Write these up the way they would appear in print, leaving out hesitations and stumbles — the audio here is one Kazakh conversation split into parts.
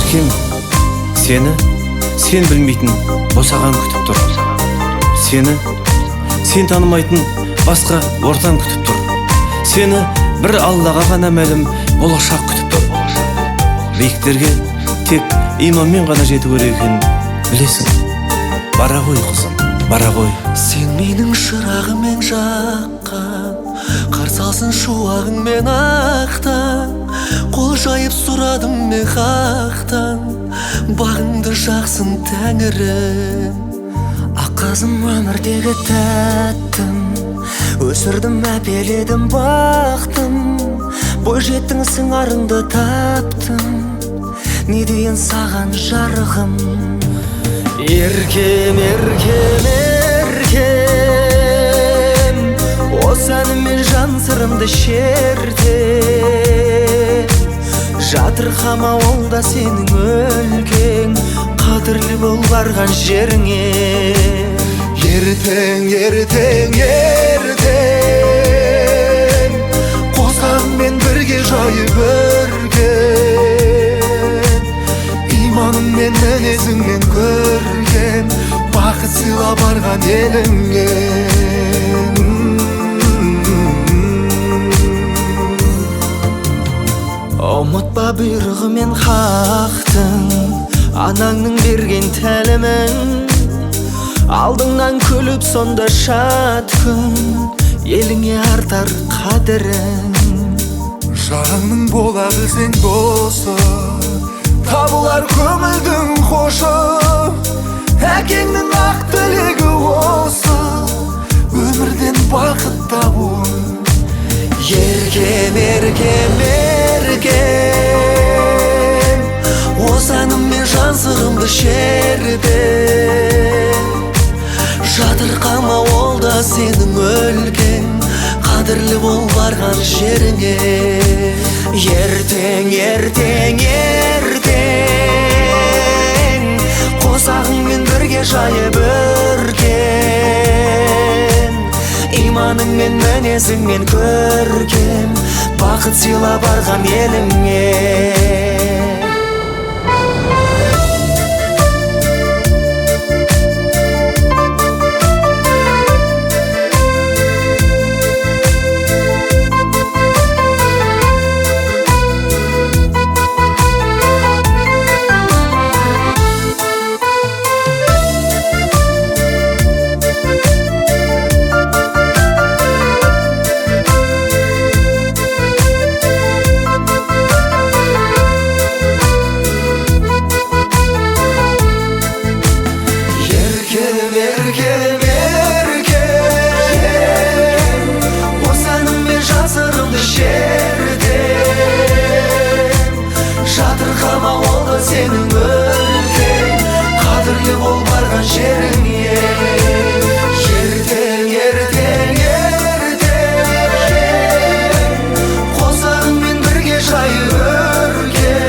еркем, сен білмейтін босаған күтіп тұр. Сен танымайтын басқа ортан күтіп тұр. Сені бір Аллаға ғана мәлім болашақ күтіп тұр. Биіктерге тек иманмен ғана жету керек екенін білесің. Бара ғой қызым, бара ғой. Сен менің шырағыммен жаққан, қарсы алсын шуағыңмен ақтан. Қол жайып сұрадым мен хақтан, бағыңды жақсын тәңірім. Аққазым өмірдегі тәттім, өсірдім әпеледім бақтым. Бой жеттің сыңарыңды таптым, не дейін саған жарығым. Еркем, еркем, еркем, осы әніммен жан сырымды шерте. Жатырқама ол да сенің өлкең, қадірлі бол барған жеріңе. Ертең, ертең, ертең, қосағыңмен бірге жайып өрген. Иманыңмен мінезіңмен көрген, бақыт сыйла барған еліңе. Ұмытпа бұйрығымен хақтың, анаңның берген тәлімін. Алдыңнан күліп сонда шат күн, еліңе артар қадірін. Жағыңның бола білсең досы, табылар көңілдің қошы. Әкеңнің ақ тілегі осы, өмірден бақыт табу. Еркем, еркем, еркем, осы әніммен жан сырымды шердем. Жатырқама ол да сенің өлкең, қадірлі бол барған жеріңе. Ертең, ертең, ертең, қосағыңмен бірге жайып өрген. Иманыңмен мінезіңмен көрген, бақыт сыйла барған еліңе. Жатырқама ол да сенің өлкең, қадірлі бол барған жеріңе. Ертең, ертең, ертең, қосағыңмен бірге жайып өрген.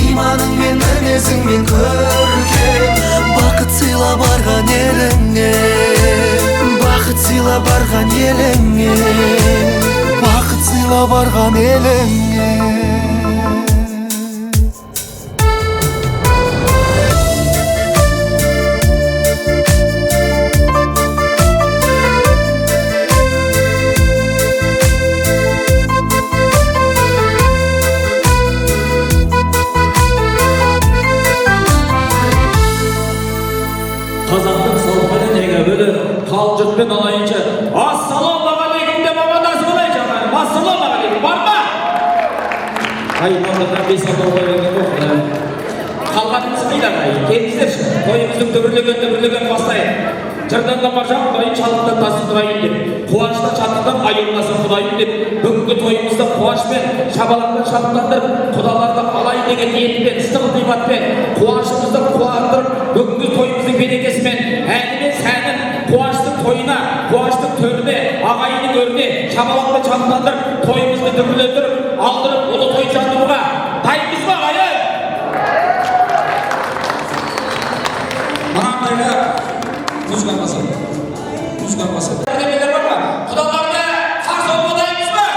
Иманыңмен мінезіңмен көрген, бақыт сыйла барған еліңе. Бақыт сыйла барған еліңе, бақыт сыйла барған еліңе. Қазақтың салт-пәні неге бөлі, қалың жұртпен алайынша ассалаумағалейкум деп амандасып алайыншы ағайын. Ассалаумағалейкум, бар ма? Мамырдан 5-6 қойған жоқ. Қалғанымыз қайда ағайын? Келіңіздерші, тойымыздың дүбірлеген бастайын. Жырдан да маржан құдайын, шалықтан тасын тұрайын деп, қуаныштан шаттықтан айырыласын құдайын деп, бүгінгі тойымызды қуанышпен, шабалақпен шаттандырып, құдаларды алайын деген ниетпен, ыстық ниетпен, қуанышымызды қуандырып, бүгінгі тойымыздың берекесімен, әнімен сәнін, қуаныштың тойына, қуаныштың төріне, ағайынның өріне, шабалақпен шаттандырып, тойымызды дүбірлендіріп, алдырып, ұлы той жандыруға дайынбыз ба ағайын? Маңдайға Tuz kalmasın. Ödemeler var mı? Kudalarda karşı olmadayız mı?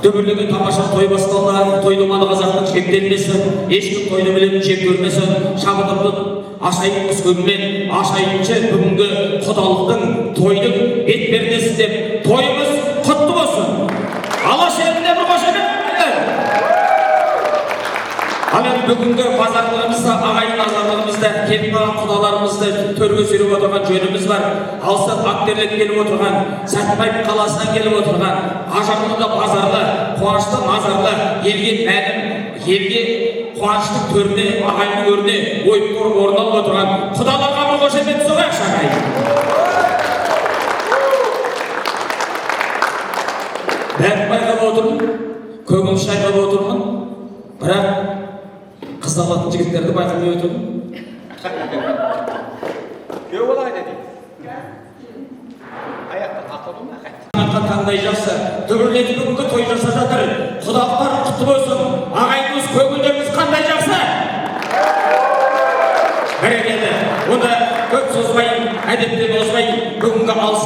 дүбірлеген тамаша той басталды. Той думаны қазақтың шектелмесін, ешкім тойды білетін жек көрмесін. Шабытымды ашайынбыз көңілмен, ашайыншы бүгінгі құдалықтың тойдың бет пердесі деп тойымыз құтты болсын. Алаш елінде бір қошемет. Ал енді бүгінгі базарлығымызда, ағайын азарлығымызда, келіп қалған құдаларымызды төрге сүйреп отырған жөніміз бар. Алыстан Ақтерлет келіп отырған, Сәтбаев қаласынан келіп отырған, ажарлы базарлы, қуанышты назарлы, елге мәлім, елге қуаныштың төріне, ағайынның өріне ойып тұрып орын алып отырған құдаларға бір қошемет соғайық шағайын. Бәрін байқап отырмын, көңіл шайқап отырмын, бірақ қыз алатын жігіттерді байқамай отырмын. Күйеу болайын деді. Аяқта тақылдым ма? Қандай жақсы, дүбірлетіп бүгінгі той жасап жатыр. Құдалықтар құтты болсын. Ағайынымыз, көңілдеріміз қандай жақсы. Бәрекелді. Онда көп созбайын, әдеттен озбайын, бүгінгі алыс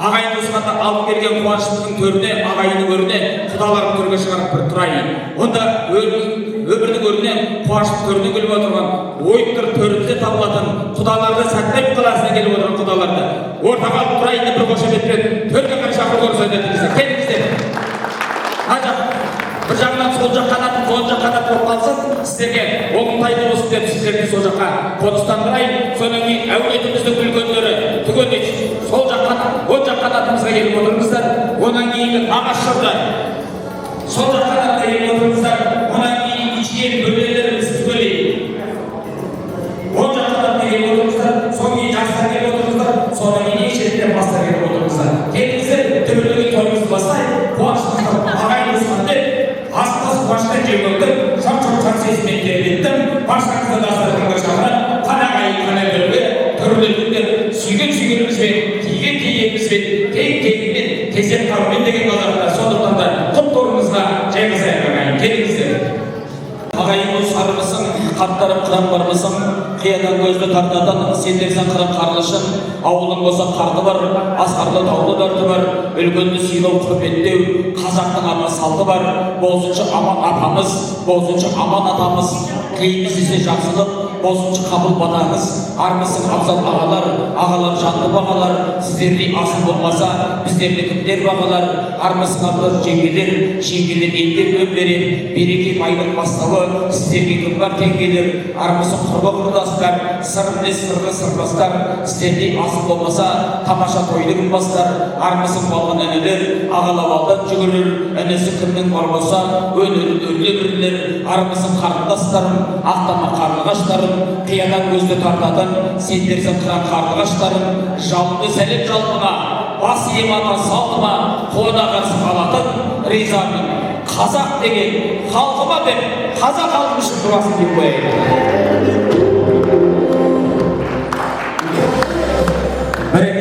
ағайын туысқанды алып келген қуаныштың төріне, ағайынның өріне, құдаларын төрге шығарып бір тұрайын. Онда өмірдің өріне, қуаныштың төріне келіп отырған, ойыптыр төрімізде табылатын құдаларды, Сәтбаев қаласына келіп отырған құдаларды ортаға алып тұрайын деп бір қошеметпен төрге қарай шақырып көрсететіңіздер. Келіңіздер. Бір жағынан сол жақ қанат болып қалсын, сіздерге оңтайлы болсын деп сіздерді сол жаққа қоныстандырайын. Содан кейін әулетіміздің үлкендері түгелдей сол жақ қанат, оң жақ қанатымызға келіп отырыңыздар. Онан кейін нағашыларды сол жақ қанатқа келіп отырыңыздар. Онан кейін ішкен бөлелеріміз түгелей оң жақ қанатқа келіп отырыңыздар. Содан кейін жастар келіп отырыңыздар. Содан кейін шеттен бастар келіп отырыңыздар. Келіңіздер, дүбірлеген тойымызды бастайық. Қуаныштың ағайындысынан деп астас қуаныштан жеңілдім, шам-шам сезіммен тербеттім. Баршаңызды дастарханға шақырып, қана ағайын, қана бөлге түрлеріңдер сүйген-сүйгенімізбен, киген-киегімізбен, тең-теңімен, тезек қарумен деген базарда. Сондықтан да құт торымызға жайғызайық ағайын. Келіңіздер. Ағайын сарымысың, қарттарым қыран бармысың, қиядан көзді тартадан, сендерсен қыран қарлышын, ауылың болса қарды бар, асқарлы таулы дәрті бар, үлкенді сыйлау құрметтеу, қазақтың ата салты бар, болсыншы аман апамыз, болсыншы аман атамыз, қиыныз есе жақсылық, болсыншы қабыл батаңыз, армысың абзал ағалар, ағалар жанды бағалар, сіздердей асыл болмаса, біздерді кімдер бағалар, армысың абзал жеңгелер, жеңгелер елдер өмберер, береке байлық бастауы, сіздерге кім бар теңгелер, армысың құрбы құрдастар, сыр мінез сырлы сырластар, сіздердей асыл болмаса, тамаша тойды кім бастар, армысың балған інілер, ағалап алдан жүгірер, інісі кімнің бар болса, өнерін өрле бірлер, армысың қарындастарым, ақтама қарлығаштарым, қиядан көзді тартатын, сендерсің қыран қарлығаштарым, жалынды сәлем жалпыға, бас емана салтыма, қонағасы қалатын, ризамын. Қазақ деген халқыма деп, қазақ халқы үшін дұғасын деп қояйын.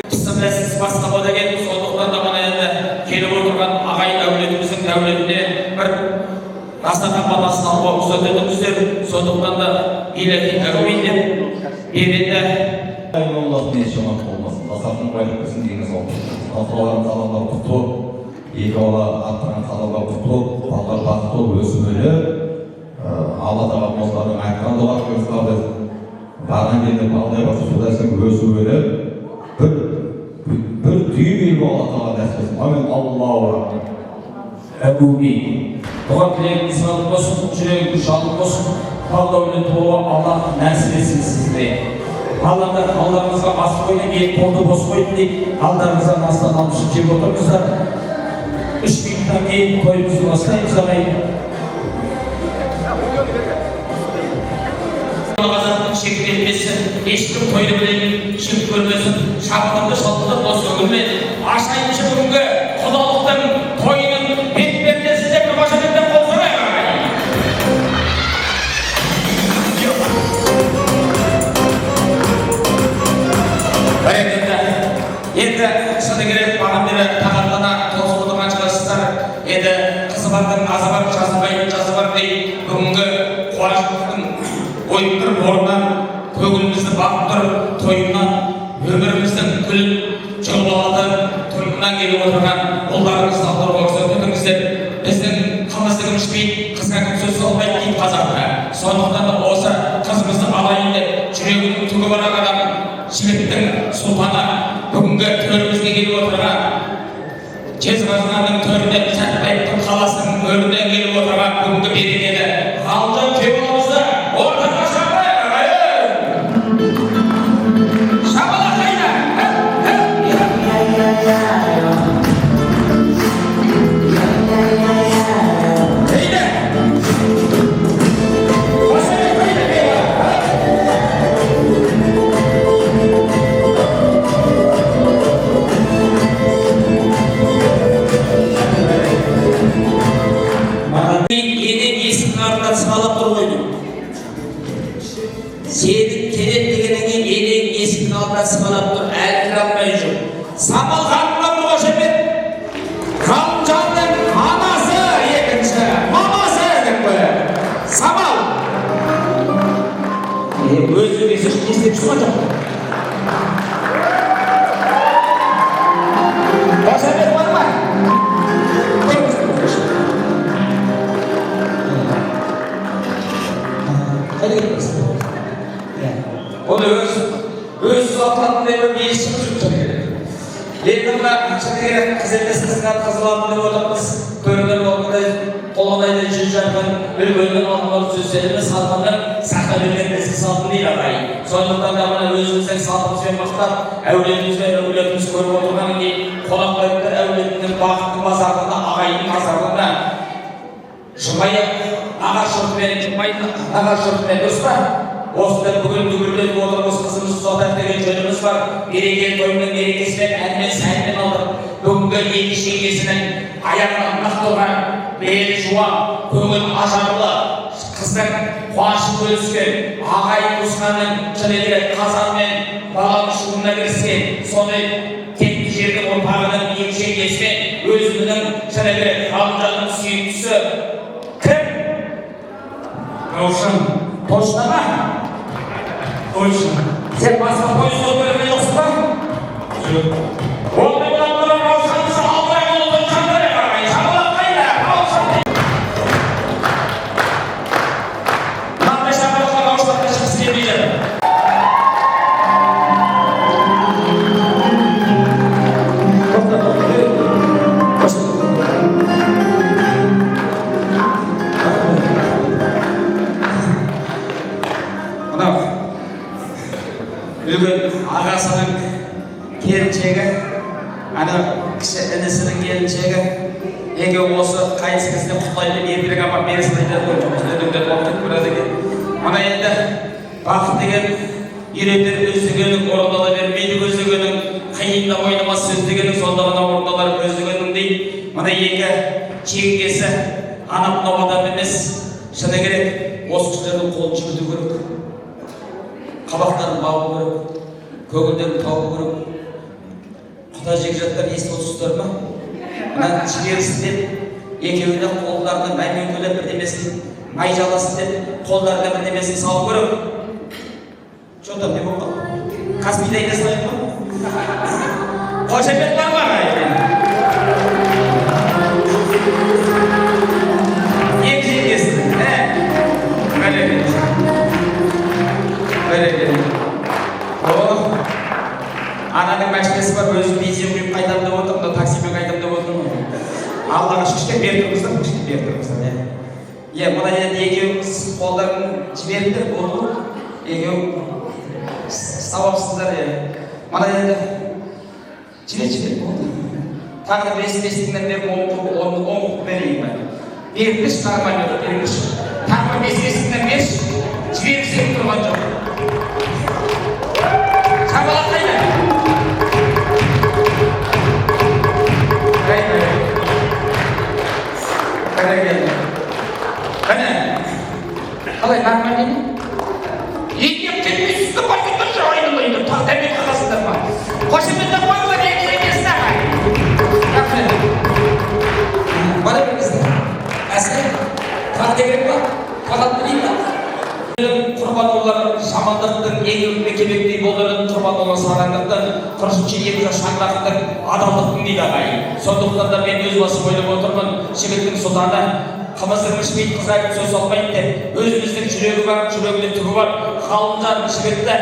Қысым рәсіз басқа бода келді, сондықтан да мына енді келіп отырған ағайын әулетіміздің дәулетіне бір дастархан баласын алуға рұқсат етіңіздер. Сондықтан да иләһи әумин деп береді. Аллахның ешқандай болмасын. Дастархан байлық болсын дегеніңіз ол. Аталарымыз адамдар құтты, екі бала аттаған қалалар құтты, балалар бақытты өсіп-өле, Алла тағала моллардың айтқан дұға қойсыларды барған кезде балдай басып судайсың өсіп-өле, бір түйгел Алла тағала нәсіп етсін. Амин. Аллаху акбар. Әумин. Туған тілегіңіз сау болсын, жүрегіңіз шалып болсын, балдаумен толы Алла нәсіп етсін сізге. Алладан алдарыңызға ас қойды, ел толды бос қойды дейді. Алдарыңызға астан алпышын жеп отырыңыздар. 3 минуттан кейін тойымызды бастаймыз ағайын. Қазақтың шектелмесін, ешкім тойды білейін, шын көрмесін, шапқанды шалтыды бос өңілмен, ашайыншы бүгінгі құдалықтың тойының бет пердесі деп бір қошеметтен қол сұрайық ағайын. Бәрекелді. Енді шыны керек маған бері тағаттана тосып отырған шығарсыздар. Енді қызы бардың азы бар, жазы бар дей, бүгінгі қуаныштың ойып тұрып орнынан көгілімізді бағып тұрып, тойынан өміріміздің гүл жұлып алатын тойынан келіп отырған ұлдарыңызды алдыруға рұқсат етіңіздер. Біздің ішпейді, қызға кім сөз салмайды дейді қазақта. Сондықтан да осы қызымызды алайын деп жүрегінің түгі бар адам жігіттің сұлтаны бүгінгі төрімізге келіп отырған Жезқазғанның төрінде Сәтбаевтың қаласының өрінде келіп отырған бүгінгі берекелі Ғалымжан Кемалымызды ортаға шақырайық ағайын. Шапалақайда. Сығалап тұр қойды. Сенің керек дегеніңе елең есіктің алдына сығалап тұр, әлі кіре алмай жүр. Самал ханымға мұғашемет, Ғалымжанның анасы екінші, мамасы деп қояды. Самал! Өзі кесі естеп шыққан жоқ. Мұғашемет бар ма? Оны өз атлантын деп ешім жүріп керек. Енді мұна шынығырек қызетесіңізге қызыламын деп отырмыз. Көрінер болғандай қолғандайды жүз жарған бір бөлген алдыңғар сөздеріміз салғандар сақта берген іскі салтын дейді ағай. Сондықтан да мұна өзіміздің салтымызбен бастап, әулетіміз көріп отырғанын кейін қонақ қойыптар әулетінің бақытты базарында ағайдың базарында жұмайық ағаш жұртымен дұрыс па? Осында бүгін дүгірлетіп отырмыз қызымыз Сұлтан деген жөніміз бар. Берекелі тойының мерекесімен әнмен сайынмен алдық. Бүгінгі екі шеңгесінің аяғынан нақ тұрған, белі жуан, көңіл ажарлы, қыздың қуанышын бөліскен, ағайын туысқанның шынелері қазан мен баланың шуына кіріскен, сондай текті жердің ұрпағының екі шеңгесімен өзінің шынелері Ғалымжанның сүйіктісі кім? Раушан. Точно ма? Точно. Сен басқа пойызға бөлімі жоқсың ба? Жоқ. Ондай болғанда Раушанды алдай болуды жандар ағай. Шамалап қайда? Раушан. Мынандай шамалаққа Раушанға шығыс келмей жатыр. Үлкен ағасының келіншегі, ана кіші інісінің келіншегі, егер осы қайсы кісіне құттайлы ерлік апап бересін айтады ғой, жұмысты дөңдеп оқытып көреді екен. Мына енді бақыт деген үйретер көздегенің орындала бермейді көздегенің, қиында ойнамас сөз дегенің сонда ғана орындалар көздегенің дейді. Мына екі шегесі анап мынау адам емес, шыны керек, осы кісілердің қолын жүгірту керек. Қабақтарын бағу керек, көңілдерін тауып керек. Құда жекжаттар естіп отырсыздар ма? Мына жіберісін деп, екеуіне қолдарына мәймеңкелеп бірдемесін, май жаласын деп, қолдарына бірдемесін салу керек. Что-то не болып қалды. Каспийді айда салайық па? Қошемет бар ма? Екі жеңгесін, ананың мәшінесі бар, өзім бензинмен қайтам деп отырмын, таксимен қайтам деп отырмын. Аллаға шүкір беріп тұрмыздар. Мына енді екеуіңіз қолдарын жіберіңдер, болды ғой. Екеуің сауапсыздар. Мына енді жібер, болды. Тағы да бес-бестіңнен беріп, 10 құп берейін ба? Беріңдіш, нормально беріңдіш. Тағы бес-бестіңнен берш, жібергісен тұрған жоқ. Шамалақ қайда? Қалай нормально ме? Егер келмейсізді бақытты жауайын ойынды, тақтамен қағасындар ма? Қошеметті қойыңдар екерекесін ағай. Рахмет. Бара беріңізді. Әсірі, тағы дегерек ба? Тағатты дейін ба? Құрбанолар жамандықтың еңбек кебектей болдырын құрбанолар сараңдықтың 40-50 шаңырақтың адалдықтың дейді ағай. Сондықтан да мен өз басым ойлап отырмын, жігіттің сұлтаны қымыздың ішпейді, қызайып сөз алмайды деп, өзіміздің жүрегі бар, жүрегінде түгі бар, ғалымжан жігітті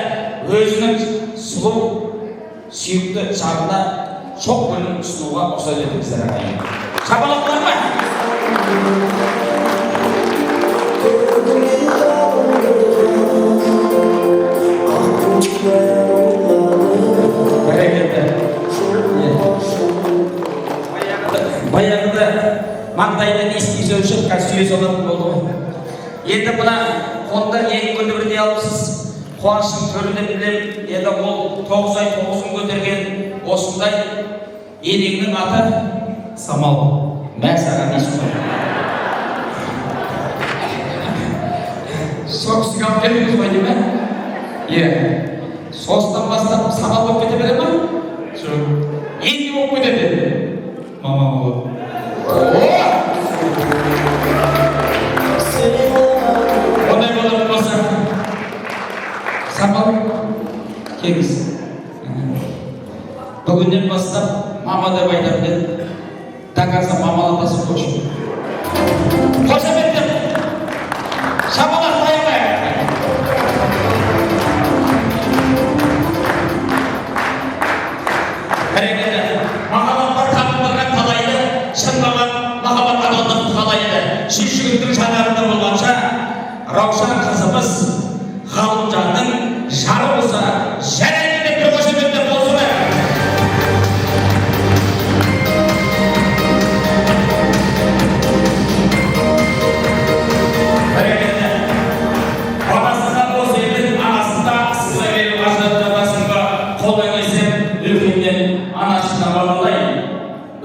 өзінің сұлу сүйікті жарына шоқ білім ұсынуға рұқсат етіңіздер ағайын. Шапалақтар ма? Баяғыда маңдайдан естиіз өлшеп, сүйе салатын болды ғой. Енді мына қолда ең күнді бірдей алыпсыз, қуаныштың төрінде білем, енді ол 9 ай 9-ын көтерген осындай енеңнің аты Самал. Мә саған дейсің ғой. Соғысың алып келдіңіз ғой деймін, соғыстан бастап Самал болып кете бере ма? Жоқ. Енді болып кетеді. Мама болады. Ондай болатын болса, Самал, келіңіз. Бүгіннен бастап мама деп айтамын деді. Доказа мамалатасы қойшы. Қошаметтер, шапалақ қоямайық. Әрекеті, махаббат бар табылдырған талайды, шынбаған махаббат адалдық қалайды. Шүйшігінің жанарында болғанша, Раушан қызымыз Ғалымжанның жары болса, жарайды деп бір қошаметтер болсын бе?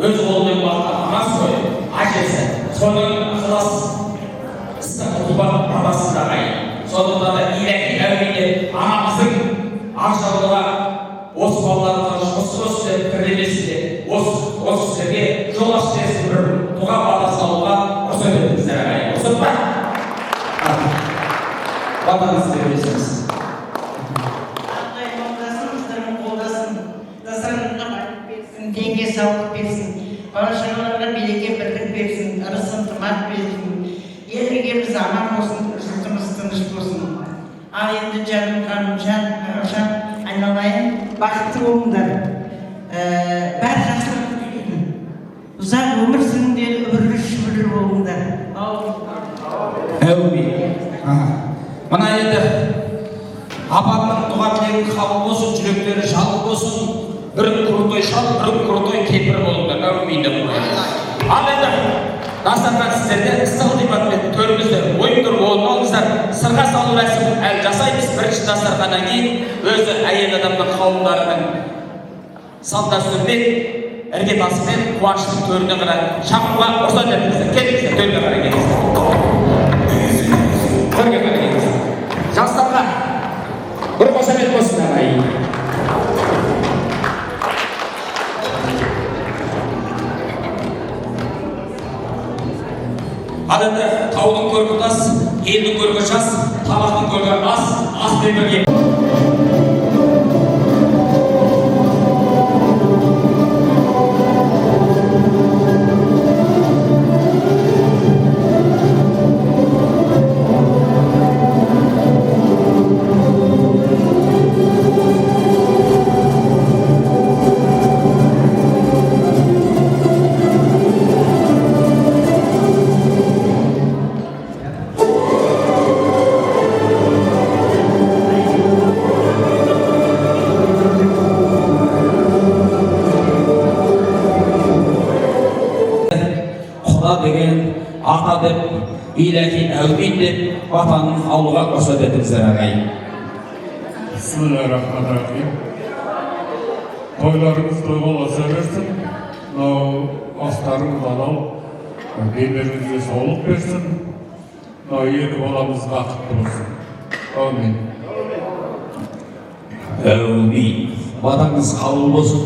Өз қолымен баққан анасы ғой, әкесі, соның ықылас істі құтылған бабасында ағайын. Сондықтан да иләки әуелде анамыздың ақжаулыға осы балаларымызға осы сөз пікірлемесінде, осы сіздерге жол ашып бір дұға батасын алуға рұқсат етіңіздер ағайын. Рұқсат па? Батаңызды бересіңіз. Денге саулық берсін, бала-шағаларға береке бірлік берсін, ырыс ынтымақ берсін, еліміз аман болсын, жұртымыз тыныш болсын. Ал енді жаным Ғалымжан, Раушан, айналайын, бақытты болыңдар. Бәрі жақсылық тілеймін. Ұзақ өмір сүріңдер, үбірлі-шүбірлі болыңдар. Әумин. Мына енді апамның дұға тілегін қабыл болсын, жүректері жалы болсын. Бірін крутой шал, бірін крутой кемпір болыңдар, әумин деп қояды. Ал енді дастархан сіздерде ыстық-ылтипатпен төрімізді ойындырып орын алыңыздар. Сырға салу рәсімін әлі жасаймыз. Бірінші дастарханнан кейін өзі әйел адамның қауымдарының салт-дәстүрімен, іргетасымен қуаныштың төріне қарай шақыруға рұқсат етіңіздер. Келіңіздер, төрге қарай келіңіздер. Төрге қарай келіңіздер. Жастарға бір қошамет болсын ағайын. Адында таудың көркі тас, елдің көркі жас, табақтың көркі ас пен бірге. Ақа деп, иләки әумин деп, ватанның ауылға рұқсат етіңіздер ағайын. Бисмиллахир-рахманир-рахим. Тойларыңыз той бола берсін, астарыңыз анау, денелеріңізге саулық берсін, енді боламыз бақытты болсын. Әумин. Әумин. Ватаныңыз қабыл болсын,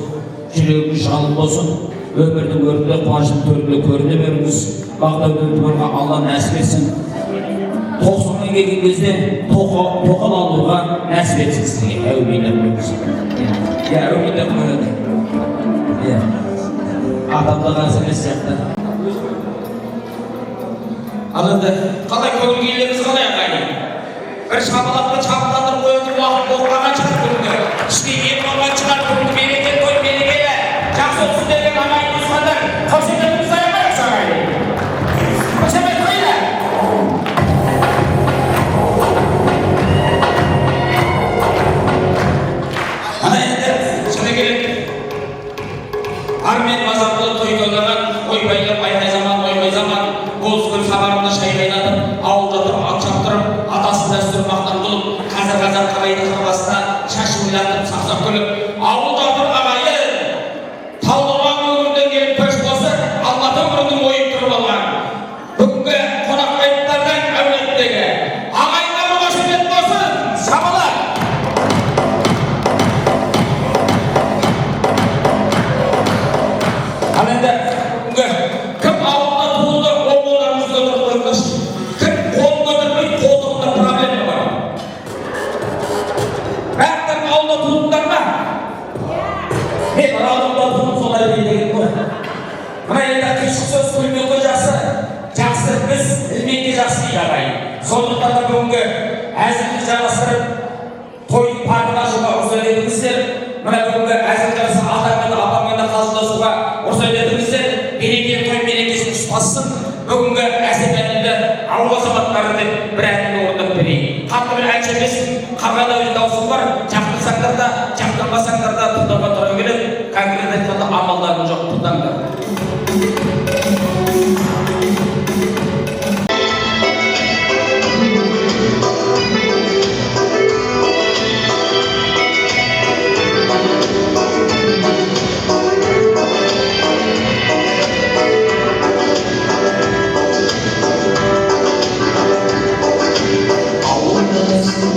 жүрегіңіз жалы болсын, өмірдің өртінде қуаныштың төрінде көріне беріңіз. Бағдау өмірге Алла нәсіп етсін. 90-ға келген кезде тоқал алуға нәсіп етсін сізге. Әумин деп қойыңыз. Әумин деп қойады. Атамда қарсы емес сияқты. Ал енді қалай көңіл күйлеріңіз қалай ағайын? Бір шапалақпен шапаландырып қоятын уақыт болмаған шығар бүгінгі. Ішке ем болған шығар бүгінгі мереке той мерекелі. Жақсы olsun деген ағайын туысқандар. Қошеметімізді аямайықшы ағайын. Қошемет қойды. Ана енді шыны керек. Армен мазарлы той тойлаған, ойбайлап айқай заман, ойбай заман. Боз көл сабарында шай қайнатып, ауылда тұрып, ат шаптырып, атасы дәстүр мақтан қылып, қазір қазақ қарайды қырбасына шаш ойлатып, сақсақ күліп, ауылда тұр ағайын, таулыған өңірден келіп көш қосып, Алматы өңірінің ойып тұрып алған. Бүгінгі қонақ байыптардан әулеттегі ағайынға бір қошемет болсын, шапалақ! Ал енді кім ауылда туылды, оңғолдарымызды отырып қойыңдаршы. Кім қолын көтермей, қолтығында проблема бар. Бәріңдерің ауылда туылдыңдар ма? Мен ауылда туылдым, солай деген ғой. Мына енді қисық сөз күлмеуге жақсы, біз ілмекке жақсы дейді ағайын. Сондықтан да бүгінгі әзілді жалғастырып, тойдың парқына шығуға рұқсат етіңіздер. Мына бүгінгі әзіл жарысы атаңмен апаңмен қалжыңдасуға рұқсат етіңіздер. Берекелі той мерекесін ұстасын. Бүгінгі әсем әнімді ауыл азаматтары деп бір әнімді орындап берейін. Қатты бір әнші емеспін, қарғада өз даусым бар. Жақтырсаңдар да, жақтырмасаңдар да тыңдауға тұра келеді. Конкрет айтқанда амалдарым жоқ, тыңдаңдар. Almadan özüne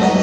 var.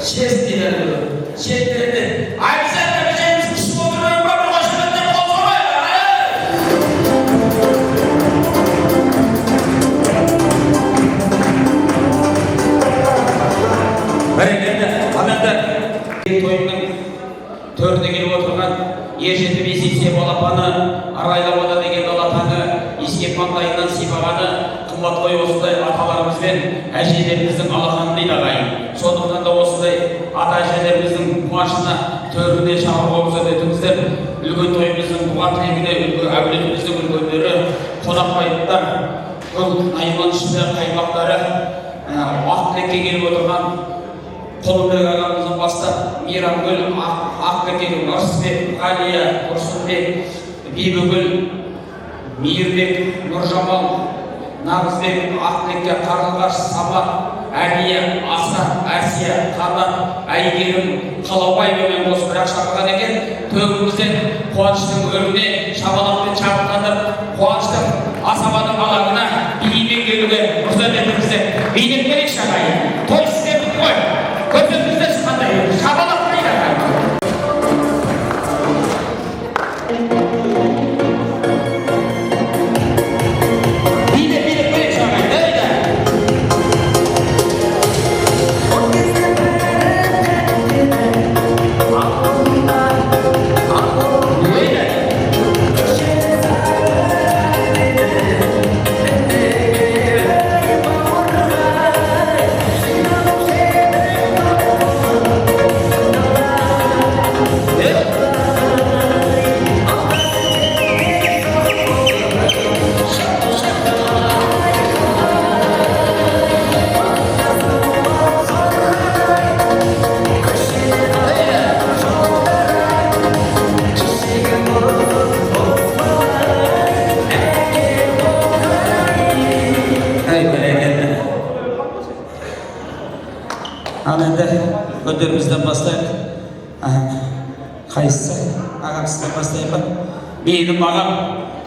шестілер шеттерде айтсаңдар жеміз кішіп отырмай ма бір қошеметтен қозғамайық бәрекелді адамдар тойының төріне келіп отырған ержетіп есепсе балапаны арайлабада деген балапаны ескек маңдайынан сипағаны қымбат қой осындай аталарымыз бен әжелеріміздің алақанын дейді ағайын. Сондықтан да осындай ата әжелеріміздің қуанышына төріне шақыруға рұқсат етіңіздер. Үлкен тойымыздың туған тілегіне әулетіміздің үлкендері, қонақбайыптар, гүл найман ішінде қаймақтары, ақ тілекке келіп отырған Қолымбек ағамыздан бастап Мейрамгүл, Ақбекең, Ырысбек, Ғалия, Тұрсынбек, Бибігүл, Мейірбек, Нұржамал, Нағызбек, Ақбекке, Қарлығаш, Сабақ, Әлия, Аса, Әрсия, Қанат, Әйгерім, Қалаубаймен осы бірақ шақырған екен. Төгімізден қуаныштың өріне шабалақпен шабылғандар, қуаныштың асабаның алаңына биімен келуге рұқсат етіңіздер. Билеп келейікші ағайын. Той сізге бітті ғой. Көзімізде шыққандай шабалақ дейді ағайын. Ал енді өндерімізден бастайық. Қайсысы? Ағам сізден бастайық па? Менің ағам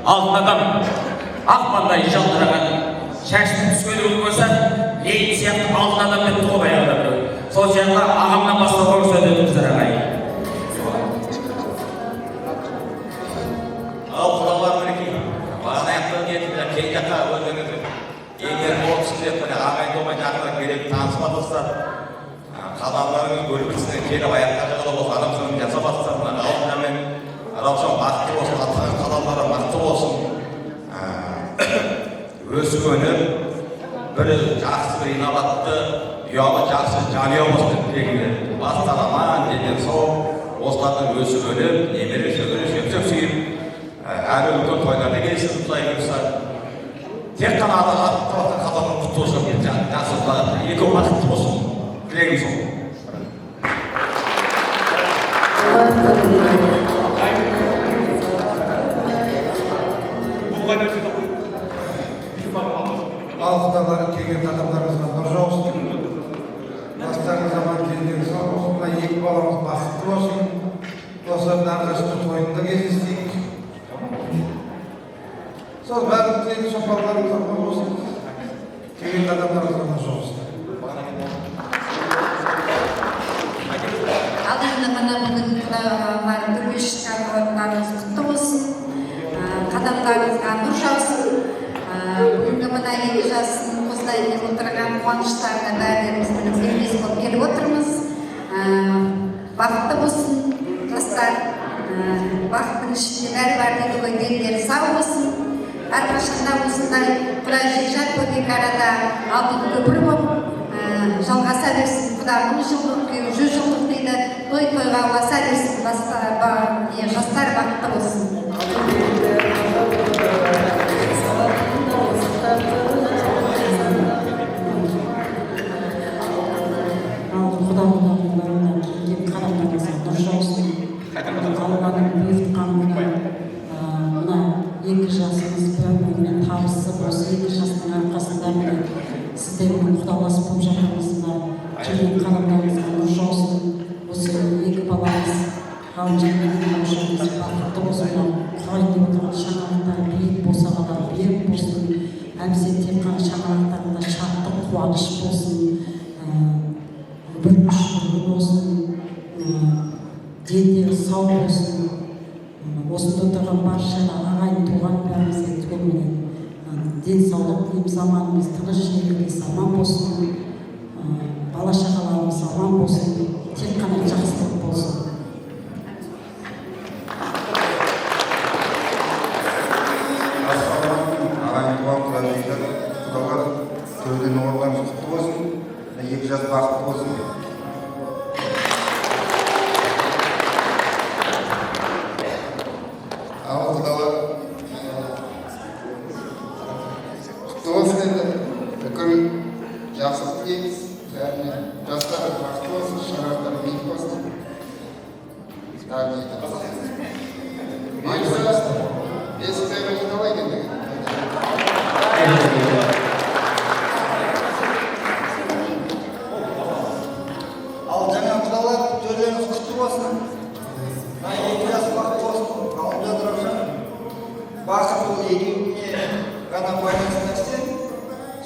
алтын адам, ақпандай жалтыраған, шашының түскені болмаса, лейн сияқты алтын адам деп тұғып аяғында біреу. Сол сияқты ағамнан бастауға рұқсат етіңіздер ағайын. Ал құдалар мінекей, бағана аяқтан кетіңдер, кей жаққа өздеріңіздер. Егер болсын деп, ағайын болмай жақына келіп танысып қадамдарыңыз бөлімісінен келіп аяққа жағалап осы адамсының жасап атсам, ғалымдармен Раушан бақытты болсын, атқан қадамдары бақытты болсын. Өсіп өніп, бір жақсы бір инабатты, ұялы жақсы жанұя болсын деп тілегімде. Бастан аман, денден сау, осылардың өсіп өніп, немере шөбере шөпсек сүйіп, әрі үлкен тойларда келсін, құдай бұйырса. Тек қана атқан қадамның құтты болсын, жақсы екі бақытты болсын. Тілегім сол. Ал құдалары келген адамдарымызға нұр жаусын. Бастарыңыз аман денден сау болсын. Мына екі баламыз бақытты болсын. Осы нарғашты тойында кездесейік. Сол бәрін тілейді, шапаларыңыз аман болсын. Келген адамдарымызға нұр жаусын. Ал енді мына бүгін түрге шыққан қадамдарыңыз құтты болсын. Қадамдарыңызға нұр жаусын. Бүгінгі мына екі жасын қосылайын отырған қуаныштарына бәріміз белгілес болып келіп отырмыз. Бақытты болсын жастар. Бақыттың ішінде бәрі бар дейді ғой, дендері сау болсын. Әрқашанда осындай Құдай жекжат көбек арада алтын көпір болып жалғаса берсін. Құда 1000 жылдық, 100 жылдық дейді. Той-тойға ұласа берсін. Жастар бақытты болсын. Екі жасыңыз бір-бірімен табысып, осы екі жастың арқасында сіздермен құдалас болып жатырмызға келген қадамдарыңызға нұр жаусын. Осы екі балаңыз ғалымжан мен Раушанымыз бақытты болсын. Құдай деп отырған шаңырақтар биік босағалар берік болсын. Әмсе тек қана шаңырақтарында шаттық, қуаныш болсын. күн болсын, дені сау болсын. Осында тұрған барша ағайын туғандарымызға түгелменен денсаулық тілейміз, аманымыз тыныш жеріміз аман болсын, бала шағаларымыз аман болсын, тек қана жақсылық болсын. Ағайын туған құдалар кеуден орған құтты болсын, 2 жас бақытты болсын. Ал құдалар құтты болсын енді, бүкіл жақсылық тілейміз, бәріне жастар бақытты болсын, шаңырақтар биік болсын. Бесіктері жиналайын енді. Ал жаңа құдалар төрлеріңіз құтты болсын. 2 жас бақытты болсын. Алдында тұрған бақыт ол екеуіне ғана байланысты нәрсе.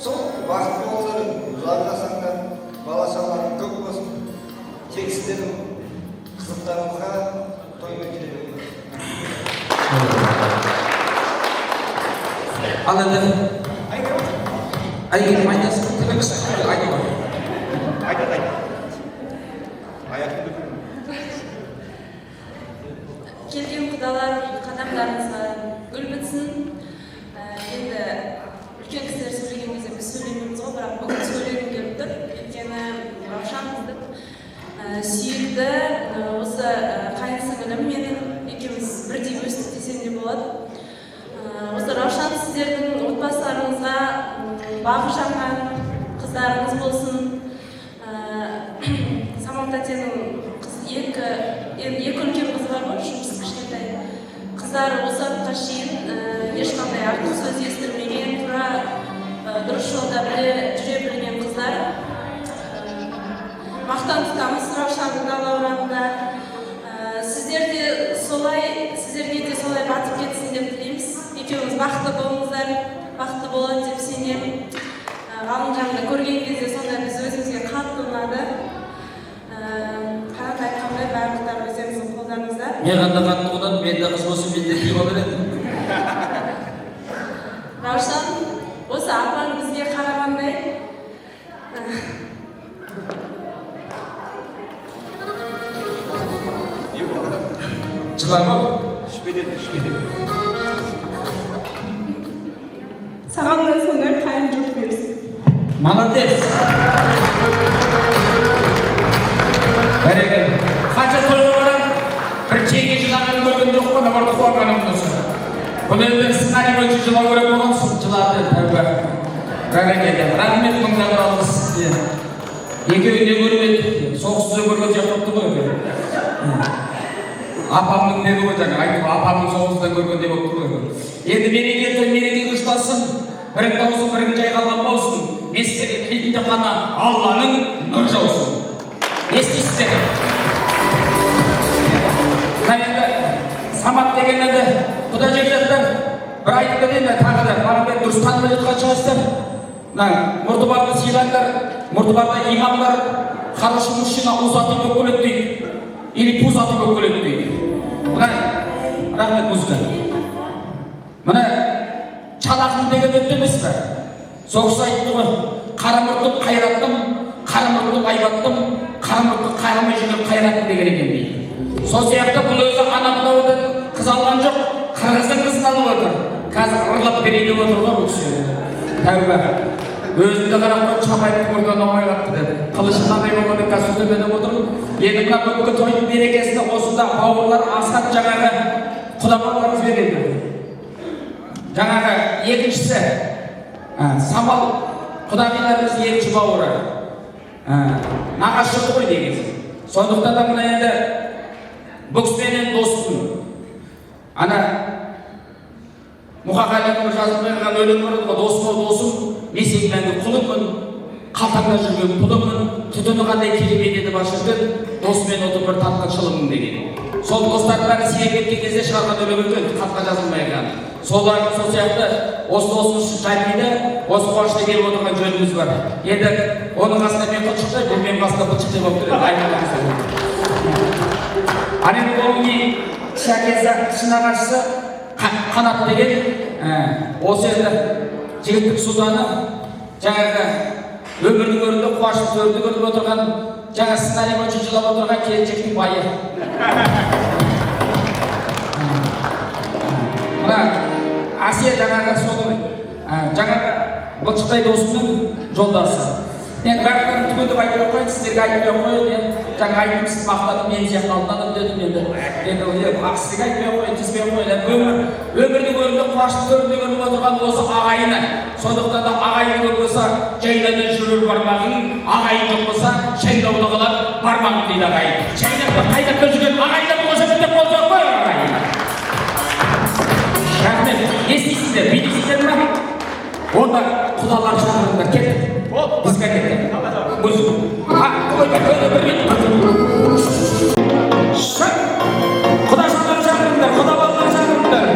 Сол бақыт болуларын жалғасаңдар, бала шағаларың көп болсын. Тек сіздердің қызықтарыңызға тоймай жүре беріңіздер. Ал енді әйгерім айтасың, тіліңіз айта ғой. Келген құдалар қадамдарыңызға гүл бітсін. Енді үлкен кісілер сөйлеген кезде біз сөйлемейміз ғой, бірақ бүгін сөйлегім келіп тұр. Өйткені Раушан сүйікті осы қайынсіңілім менің екеуміз бірдей өстік десем де болады. Осы Раушан сіздердің отбасыларыңызға бағы жанған қыздарыңыз болсын. Самал тәтенің екі үлкен қызы бар ғой, үшіншісі кішкентай. Қыздар осы уақытқа шейін ешқандай артық сөз естірмеген, тура дұрыс жолда жүре білген қыздар. Мақтан тұтамыз Раушанның Лауранында. Сіздерге де солай батып кетсін деп тілейміз. Екеуіңіз бақытты болыңыздар, бақытты болады деп сенемін. Ғалымжанды көрген кезде сонда біз өзімізге қатты ұнады. Қанат айтқандай барлықтар өздеріңіздің қолдарыңызда. Мен қандай қатты ұнады, мен де қыз болсын, мен де тиіп алар едім. Раушан, осы апаң бізге қарағандай жылама. саған да сондай қайын жоқ берсін. Молодец. Бәрекелді. Қанша тойға барам, бір чеге жылағанын көрген жоқ қой, намарды қуанғаным болса. Бұл енді сценарий бойынша жылау керек болғансың, жылады, тәуба. Бәрекелді. Рахмет мыңдап алғыс. Екеуінде көрмеді, соғысты көрген жақтықты ғой. Апамның не ғой жаңа, айтып апамның соғысты көргенде болып тұр. Енді мереке ұштасын, бірін даусын, бірін жайғалған болсын. Мен сіздерге тілейтін қана Алланың нұр жаусын. Естейсіздер. Енді Самат деген енді құда жер жаттар, бір айтып кетейін тағы да, маған дұрыс танымай жатқан шығарсыздар. Мұртыбарды сыйлаңдар, мұртыбарды имамдар, хороший мужчина узатый болып келеді дейді, или пузатый болып келеді дейді. Рахмет музыка. Мына Чалақын деген өтті емес пе? Соғыс айтты ғой, қара мұртым қайраттым, қара мұртым айбаттым, қара мұртым қайрамай жүрген қайраттым деген екен дейді. Сол сияқты бұл өзі анамда отыр, қыз алған жоқ, қырғыздың қызын алып отыр. Қазір ұрлап берейін деп отыр ғой бұл кісі. Тәуба. Өзімді қарап Чапаевтың ұрдан оңайлапты деді. Қылышы қандай болғанда қазір сөйлемедіп отырмын. Енді мына бүгінгі тойдың берекесінде осында бауырлар асат жаңағы құдабаларымыз береді. Жаңағы екіншісі Самал құдағиларымыз екінші бауыры. Нағашы ғой негізі. Сондықтан да мына енді бұл кісімен доспын. Ана Мұқағалидың жазып берген өлең бар ғой, досым, мен сенің мәңгі құлыңмын, қалтаңда жүрген пұлыңмын, түтіні қандай керемет еді башырдың досымен отырып бір татқан шылымың деген. Сол достардың бәрі сүйек кеткен кезде шығарған өлең екен, хатқа жазылмай екен. Сол сияқты осы жайында осы қуанышта келіп отырған жөніміз бар. Енді оның қасында мен қылшықтай, бұл мен қасында қылшықтай болып тұрады. Анен оның шәкезі шынағашысы қанат деген осы енді жігіттік сұлтаны жаңағы өмірдің өрінде қуаныштың төрінде көріп отырған жаңа сценарий бойынша жылап отырған келіншектің байы. Мына Асия жаңағы соның жаңағы бұлшықтай досының жолдасы. Енді бәрін түгендеп айтып қойын, сіздерге айтып қойын, жаңа айтып сіз мақтадым, мен сияқты алданып дедім енді. Енді сізге айтып қойын, тізбей қойын. Өмірдің өрінде қуаныштың төрінде көріп отырған осы ағайыны. Сондықтан да ағайын көп болса, жайнадан жүрер бармағың, ағайын жоқ болса, шайнауда қалар бармағың дейді ағайын. Шайнақта қайдақта жүрген ағайындар болса біздер болсақ қой ағайын. Рахмет, естисіздер, білесіздер ма? Онда құдалар шақырыңдар, кеттік. Бізге кеттік. Құда шақырыңдар, құда балалар шақырыңдар.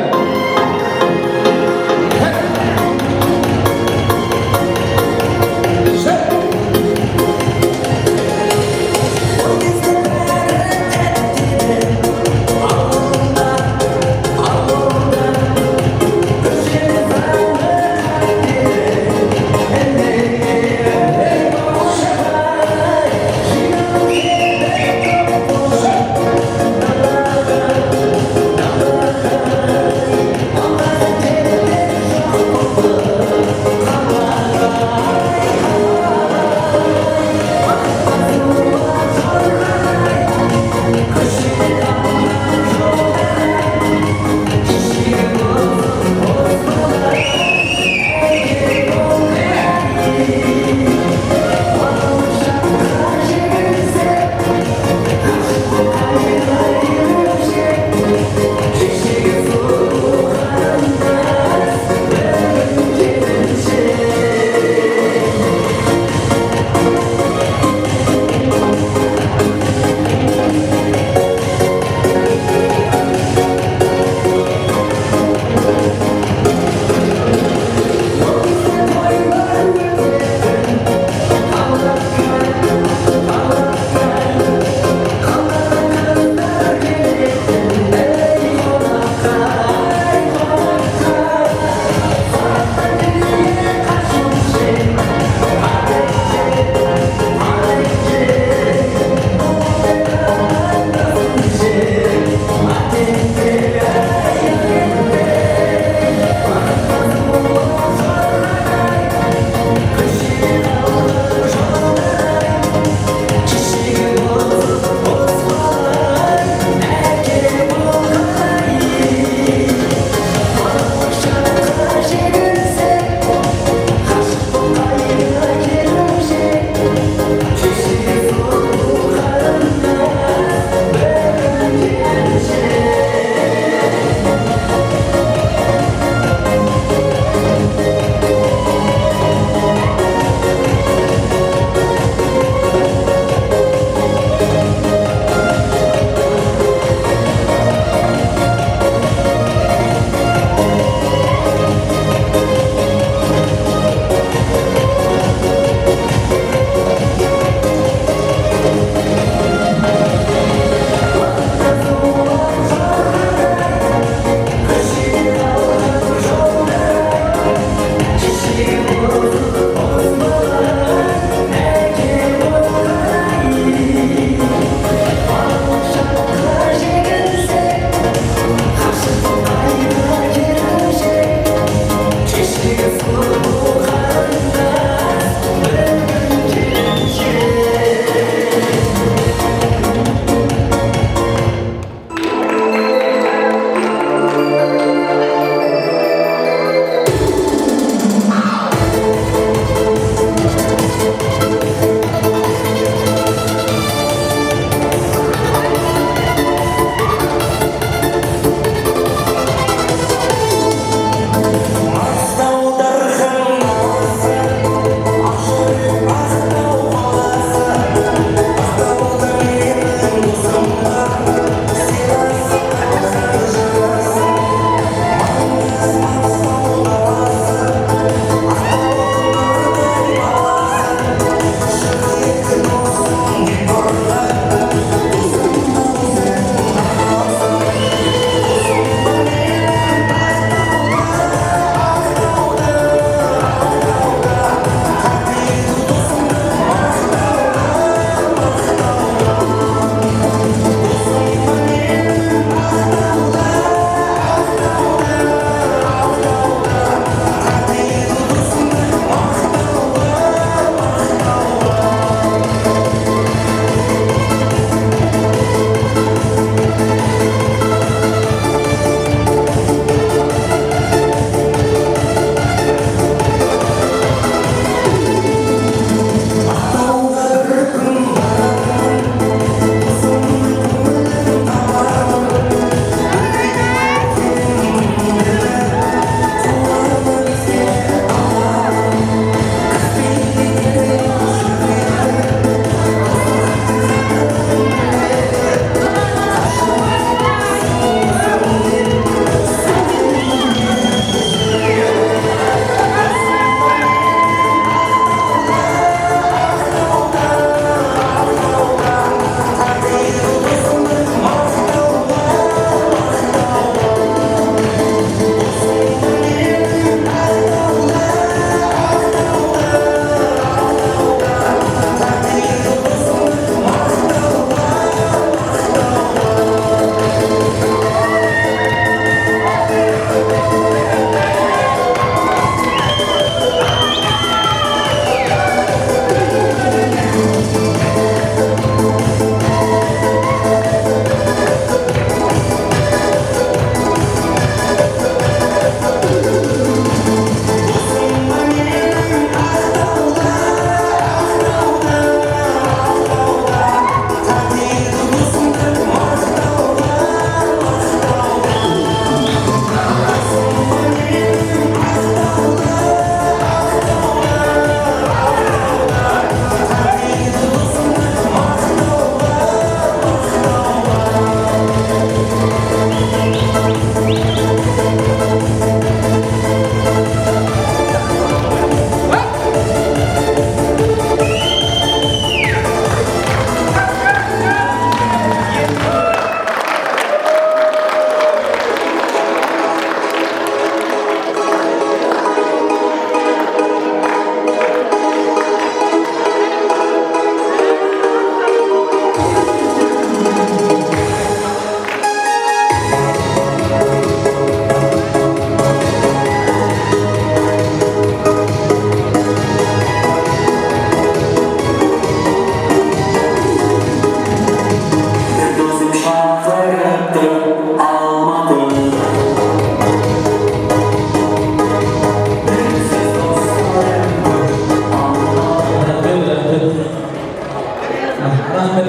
Рахмет.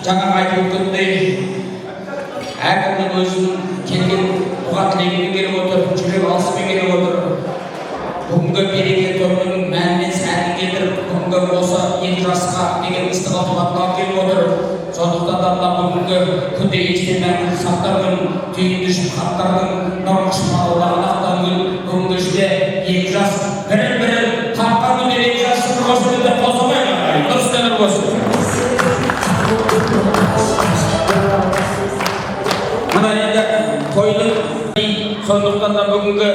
Жаңа айтып өткендей, әркімнің өзінің келген туған тілегімен келіп отыр, жүрек алысымен келіп отыр. Бүгінгі береке тойының мәні мен сәнін келтіріп, бүгінгі осы екі жасқа деген ыстық ықыласқа келіп отыр. Сондықтан да бүгінгі күнде есте мәңгілік сақтар күн, түйінді хаттардың нұр ұшынан ақтан күн. Бүгінгі іште екі жас бірін-бірін тапқан күнде екі жастың қосылды қосылмай дұрыстанып болсын. Мына енді тойдың сондықтан да бүгінгі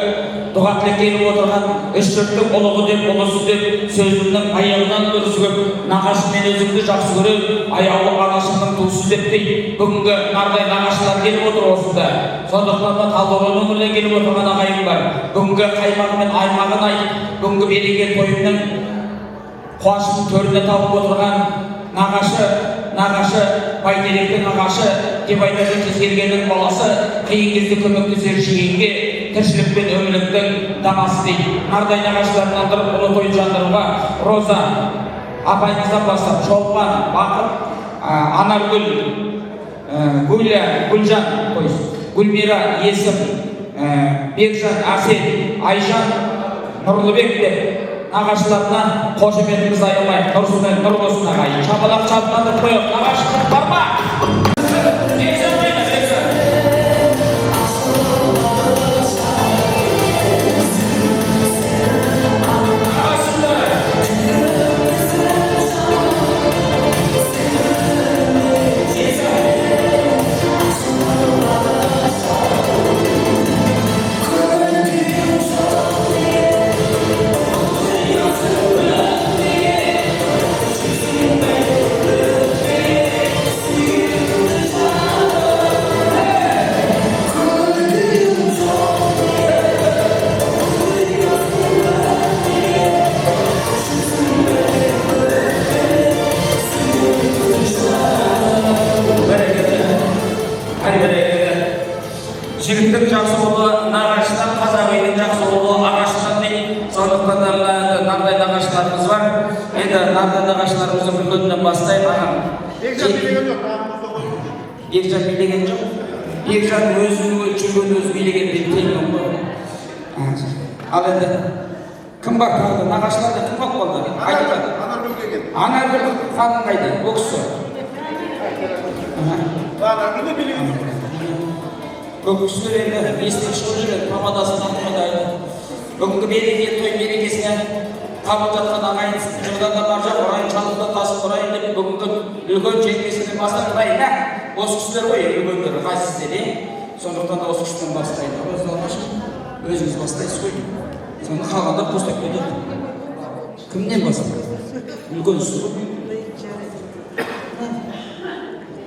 дұға тілек келіп отырған үш жұрттың ұлығы деп ұлысы деп сөзімнің аяғынан дұрыс көп нағашы мен өзіңді жақсы көрем аяулы анашымның туысы деп дейді бүгінгі нардай нағашылар келіп отыр осында. Сондықтан да Талдықорған өңірінен келіп отырған ағайын бар. Бүгінгі қаймағы мен аймағын айтып бүгінгі береке тойының қуанышын төрінде тауып отырған нағашы Бәйтеректің ағашы деп айтатын кез келгеннің баласы қиын кезде көмектесер жиенге тіршілік пен өмірліктің данасы дейді. Нардай нағашыларынан тұрып ұлы тойын жандыруға Роза апайымыздан бастап Шолпан, Бақыт, Анаргүл, Гүлия, Гүлжан, Гүлмира, Есім, Бекжан, Әсет, Айжан, Нұрлыбек деп нағашыларына қошеметіміз аямай, нұрсымен нұр болсын ағайын. Шапалақ шапаландырып қойып, нағашылық бар ма? Жігіттің жақсы болуы нағашыдан, қазақ елінің жақсы болуы ағашыдан дейді. Сондықтан да нардай нағашыларымыз бар. Енді нардай нағашыларымыздың үлкенінен бастайық. Бекжан билеген жоқ. Бекжан өзінің жүрген өзі билеген деп теймін ғой. Ал енді кім бар тағы да нағашыларда кім қалып қалды? Айтып Анаргүл ханым қайда? Ол кісі. Анаргүл билеген жоқ. Көкшілер енді естен шығып жүрген помадасын тақымдайды. Бүгінгі береке той мерекесіне қабыл жатқан ағайын жырдан да бар жақ ұрайын, шалында тасып ұрайын деп бүгінгі үлкен жеңгесінен бастап ұрайын. Осы кісілер ғой үлкендер қайсыздар, сондықтан да осы кісіден бастайды. Өзіңіз бастайсыз ғой. Сонда қалғандар қостап кетеді. Кімнен бастайды? Үлкенсіз ғой.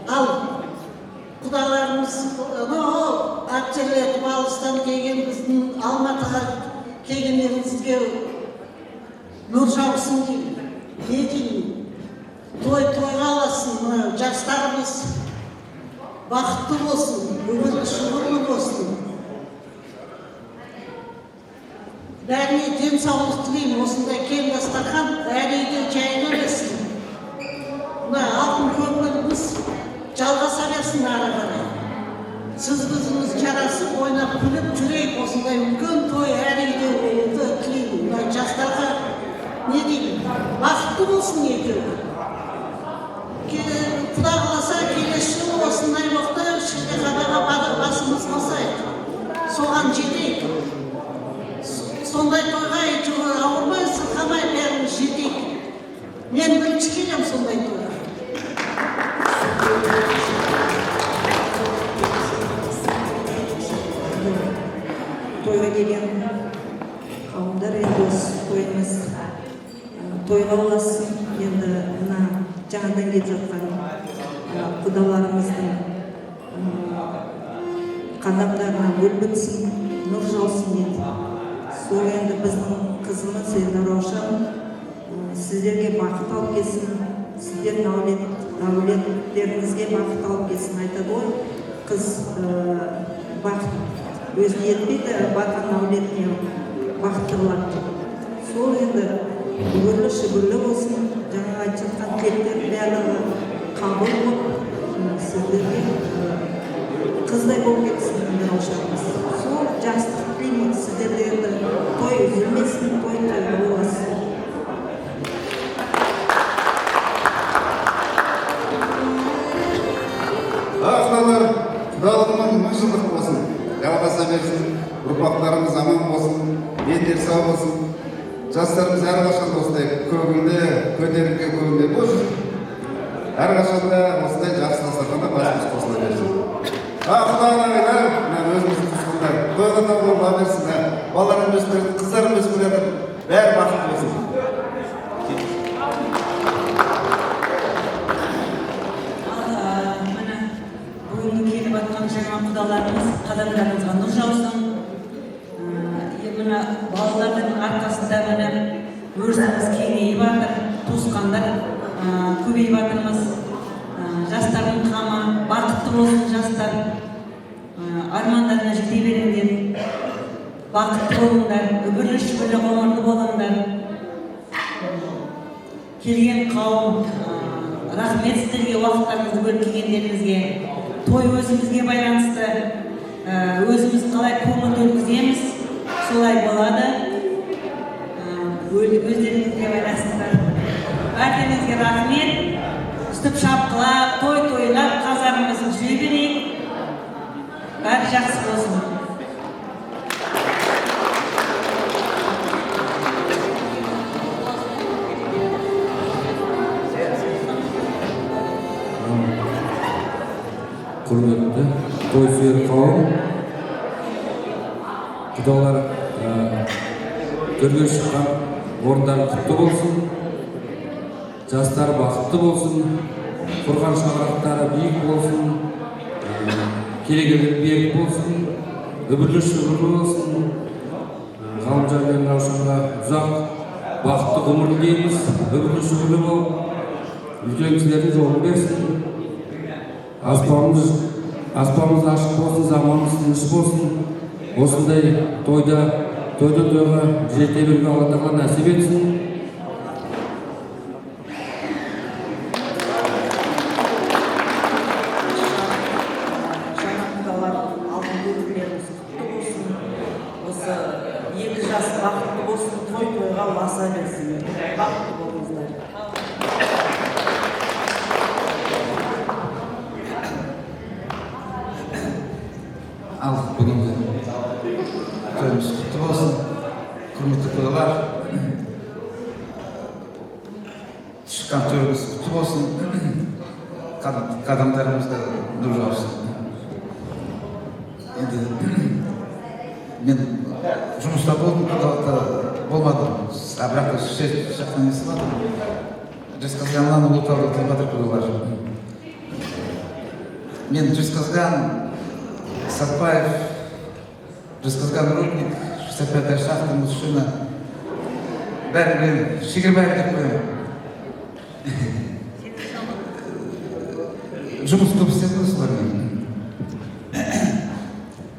Ал құдаларымыз актерлетіп алыстан келген біздің Алматыға келгендеріңізге нұр жаусын деймін. Не деймін? Тойға аласын, жастарымыз бақытты болсын, өмірлі шүғырлы болсын. Бәріне денсаулық тілеймін, осындай кең дастархан әр үйде жайыла берсін. Мына алтын көңіліміз жалғаса берсін ары қарай. Сіз біздіңіз жарасып, ойнап күліп жүрейік, осындай үлкен той әр үйде тілеймін. Мына жастарға не деймін? Бақытты болсын екеуі. Құда қаласа келесі жылы осындай уақытта Шілдеханаға басымыз қосайық. Соған жетейік. Сондай тойға ауырмай, сырқамай бәріміз жетейік. Мен бірінші келем сондай тойға. Тойға келген қауымдар енді осы тойымыз тойға боласын. Енді мына жаңадан келіп жатқан құдаларымыздың қадамдарына гүл бітсін, нұр жаусын енді. Сол енді біздің қызымыз енді Раушан сіздерге бақыт алып келсін, сіздердің әулеттеріңізге бақыт алып келсін айтады ғой. Қыз бақыт өзіне етпейді, батқан әулетіне бақытты болады. Сол енді шүгірлі болсын. Жаңа айтып жатқан тілектер барлығы қабыл болып, сіздерге қыздай болып кетсін ошағымыз. Сол жақсылық тілеймін, сіздерде енді той үзілмесін, той тойлы боласың. Құдалар, құдалығының 1000 жылдық болсын, жалғаса берсін, ұрпақтарымыз аман болсын, елдер сау болсын, жастарымыз әрқашан осындай көгінде, көтерілген көгінде болсын, әрқашанда осындай жақсы дастарханда басымыз қосыла берсін. Құдалар, өзіміздің туысқандар, тойға да бола берсін, балаларым өсіп, қыздарым өсіп келеді, бәрі бақытты болсын. Жаңа құдаларымыз қадамдарыңызға нұр жаусын. Мына балалардың арқасында міне өрісіміз кеңейіп жатыр, туысқандар көбейіп жатырмыз. Жастардың қамы бақытты болсын, жастар армандарына жете беріңдер, бақытты болыңдар, үбірлі шүбірлі ғұмырлы болыңдар. Келген қауым, рахмет сіздерге, уақыттарыңызды бөліп келгендеріңізге. Той өзімізге байланысты, өзіміз қалай көңілді өткіземіз, солай болады. Өздеріңізге байланысты. Бәріңізге рахмет. Үстіп шапқылап, той тойлап, қазарымызды жүре берейік. Бәрі жақсы болсын. Құрметті той сүйер қауым, құдалар төрге шыққан орындары құтты болсын, жастар бақытты болсын, құрған шаңырақтары биік болсын, келегелер берік болсын, үбірлі шүбірлі болсын. Ғалымжан мен Раушанға ұзақ бақытты ғұмыр тілейміз, үбірлі шүбірлі болып, үлкен кісілердің жолын берсін. Аспанымыз ашық болсын, заманымыз тыныш болсын. Осындай тойға жете беруге Алла Тағала нәсіп етсін. Жаңа құдалар алдыңғы өмірлеріңіз құтты болсын. Осы екі жас бақытты болсын, тойға ұласа берсін. Бақытты болыңыздар. Ал бүгінгі тойымыз құтты болсын, құрметті құдалар. Шыққан тойымыз құтты болсын, қадамдарымызда нұр жаусын. Енді мен жұмыста болдым, құдалықта болмадым, бірақ жақтан естімадым. Жезқазғаннан Ұлытауға келіп жатыр құдалар. Мен Жезқазған, Сатпаев, Жезқазған Рудник, 65-я шахта, Мусшина, бәрі білем, Шегірбаев деп қоямын. Жұмыс көп істедіңіз солармен.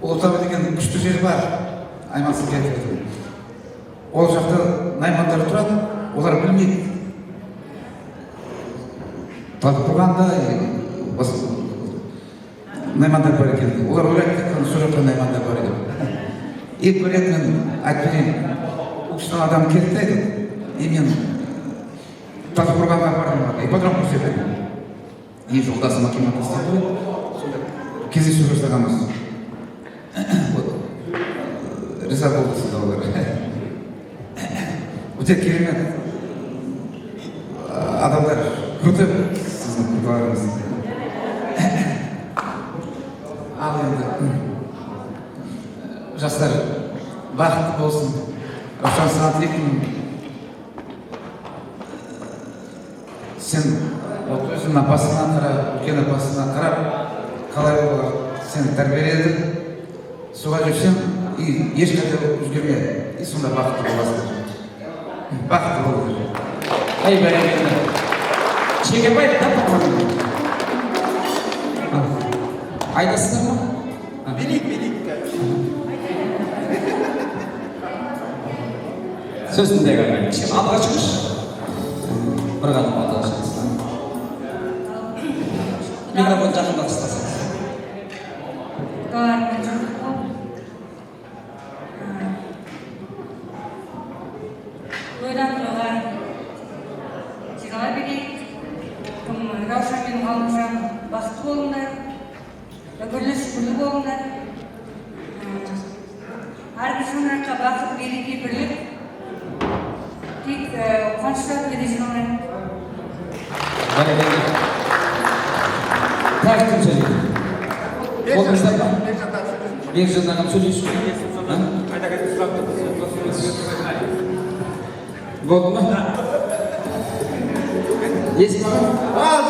Ұлытау деген күшті жер бар, Аймансын кетіп еді. Ол жақта наймандар тұрады, олар білмейді. Талдықорғанда наймандар бар екен. Олар ойлайды, сол жақта наймандар бар екен. Екі бір рет мен айтып берейін, Ұлыстан адам келді дейді, и мен Талдықорғанға бардым, ипподром көрсетті. И жолдасым акимат істеді ғой, кездесу жасағанбыз. Риза болды сізді олар. Өте керемет адамдар, крутой сіздің құдаларыңыз. Ал енді жастар бақытты болсын. Раушан Санатликин, сен өзің апасына қарап, үлкен апасына қарап, қалай олар сені тәрбиеледі, суға жүрсең, ешқайда өзгерме, и сонда бақытты боласың. Бақытты болыңдар. Ай бәрекелді. Шегебай таппаған. Айтасыздар ма? Велик. Сөзінде ғана. Алға шығыш. бір ғана мадақтасаңыз. Микрофон жақындап ұстасаңыз. Ойдан тұрған сыйлар берейік. Раушан мен Ғалымжан бақытты болыңдар, үгірлі шүкірлі болыңдар. Әрбір шаңыраққа бақыт, береке, бірлік. Тек қуаныштар бересін олар. Тағы кім сөйлейді? Қолыңыздар ма? Бекжан ағам сөйлейсіз. Болды ма? Есім аға?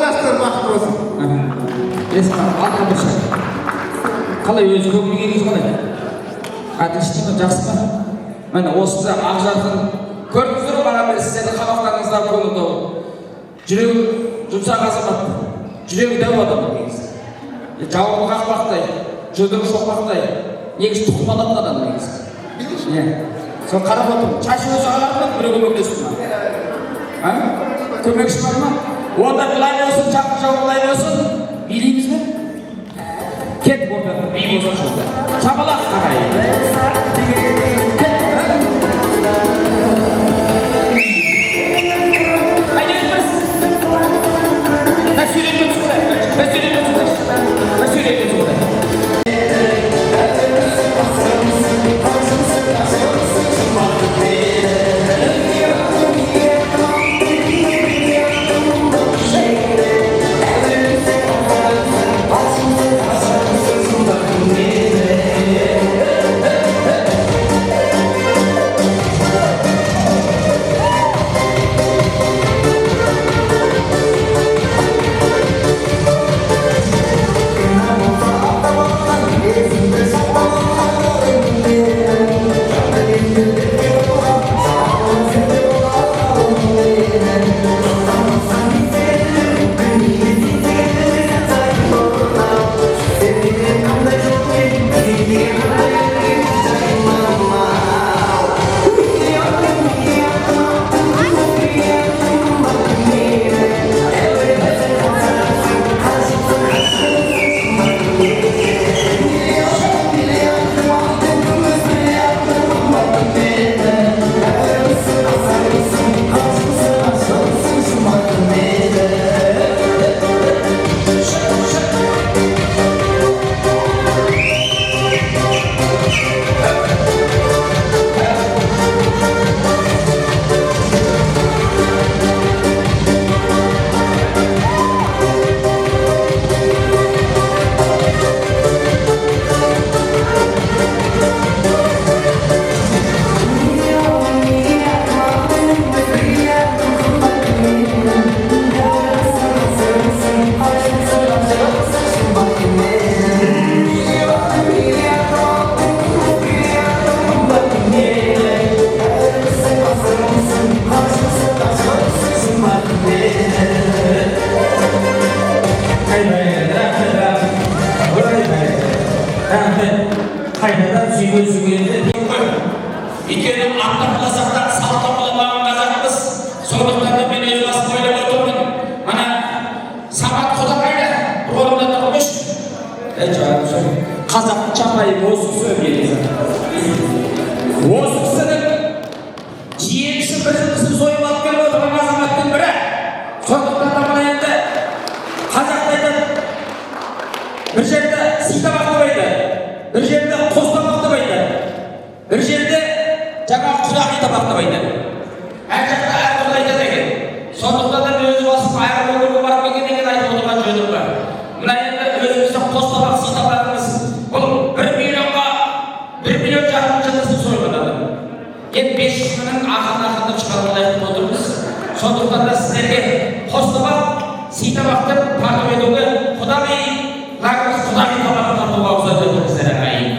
Жастар бақыт болсын. Есім аға, атын бір шай. Қалай өзі көңіліңіз қалай? Отлично, жақсы ма? Міне осында ақ жарқын көрдіңіздер ғой маған бері сіздердің қабақтарыңыздағы көңіл толы. Жүрегі жұмсақ азамат, жүрегі дәу адам негізі. Жауабы қақпақтай, жүдігі шоқпақтай, негізі тұқымалатын адам негізі. Сол қарап отырмын, шашы өзі ағалады ма, біреу көмектесін ма? Көмекші бар ма? Онда былай болсын, жақын жау былай болсын, билейміз бе? Кет ортаға, бей болсын жолда. Шабалақ ағайын. Қайнадан сүйген өйткені аттапыласақ та салтапыламаған қазақпыз. Сондықтан да мен өз басым ойлап отырмын. Мына Самат Құдағайды орында тұрмыш. Қазақтың чапайы осы сөйледі. Осы кісінің жиеніші бірімізді сойып алып келіп отырған азаматтың бірі. Сондықтан да мына енді қазақта айтады, бір жерде сита бақтабайды, бір жерде қоста бақтабайды, бір жерде жаңа құдағи табақтабайды. Әр жақта әртүрлі айтады екен. Сондықтан да өз басым айыр өңірге барып келген екен айтып отырған жөнім бар. Мына енді өзіміздің қостабақ ситабағымыз бұл 1 миллион жарым жылдасын сойған адам. Енді 500 мыңның ақырын шығарып айтып отырмыз. Сондықтан да сіздерге қостабақ ситабақты тартып етуге құдағи лағымыз құдағи табағын тартуға ұқсат етіңіздер ағайын.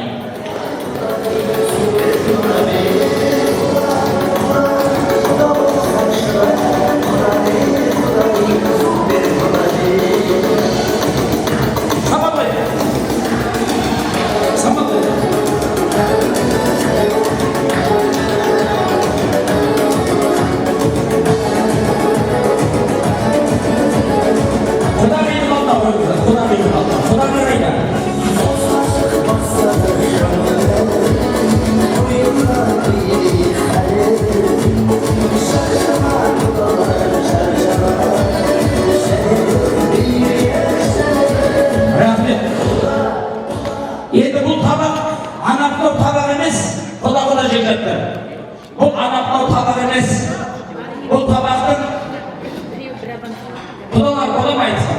құда ма айтсам?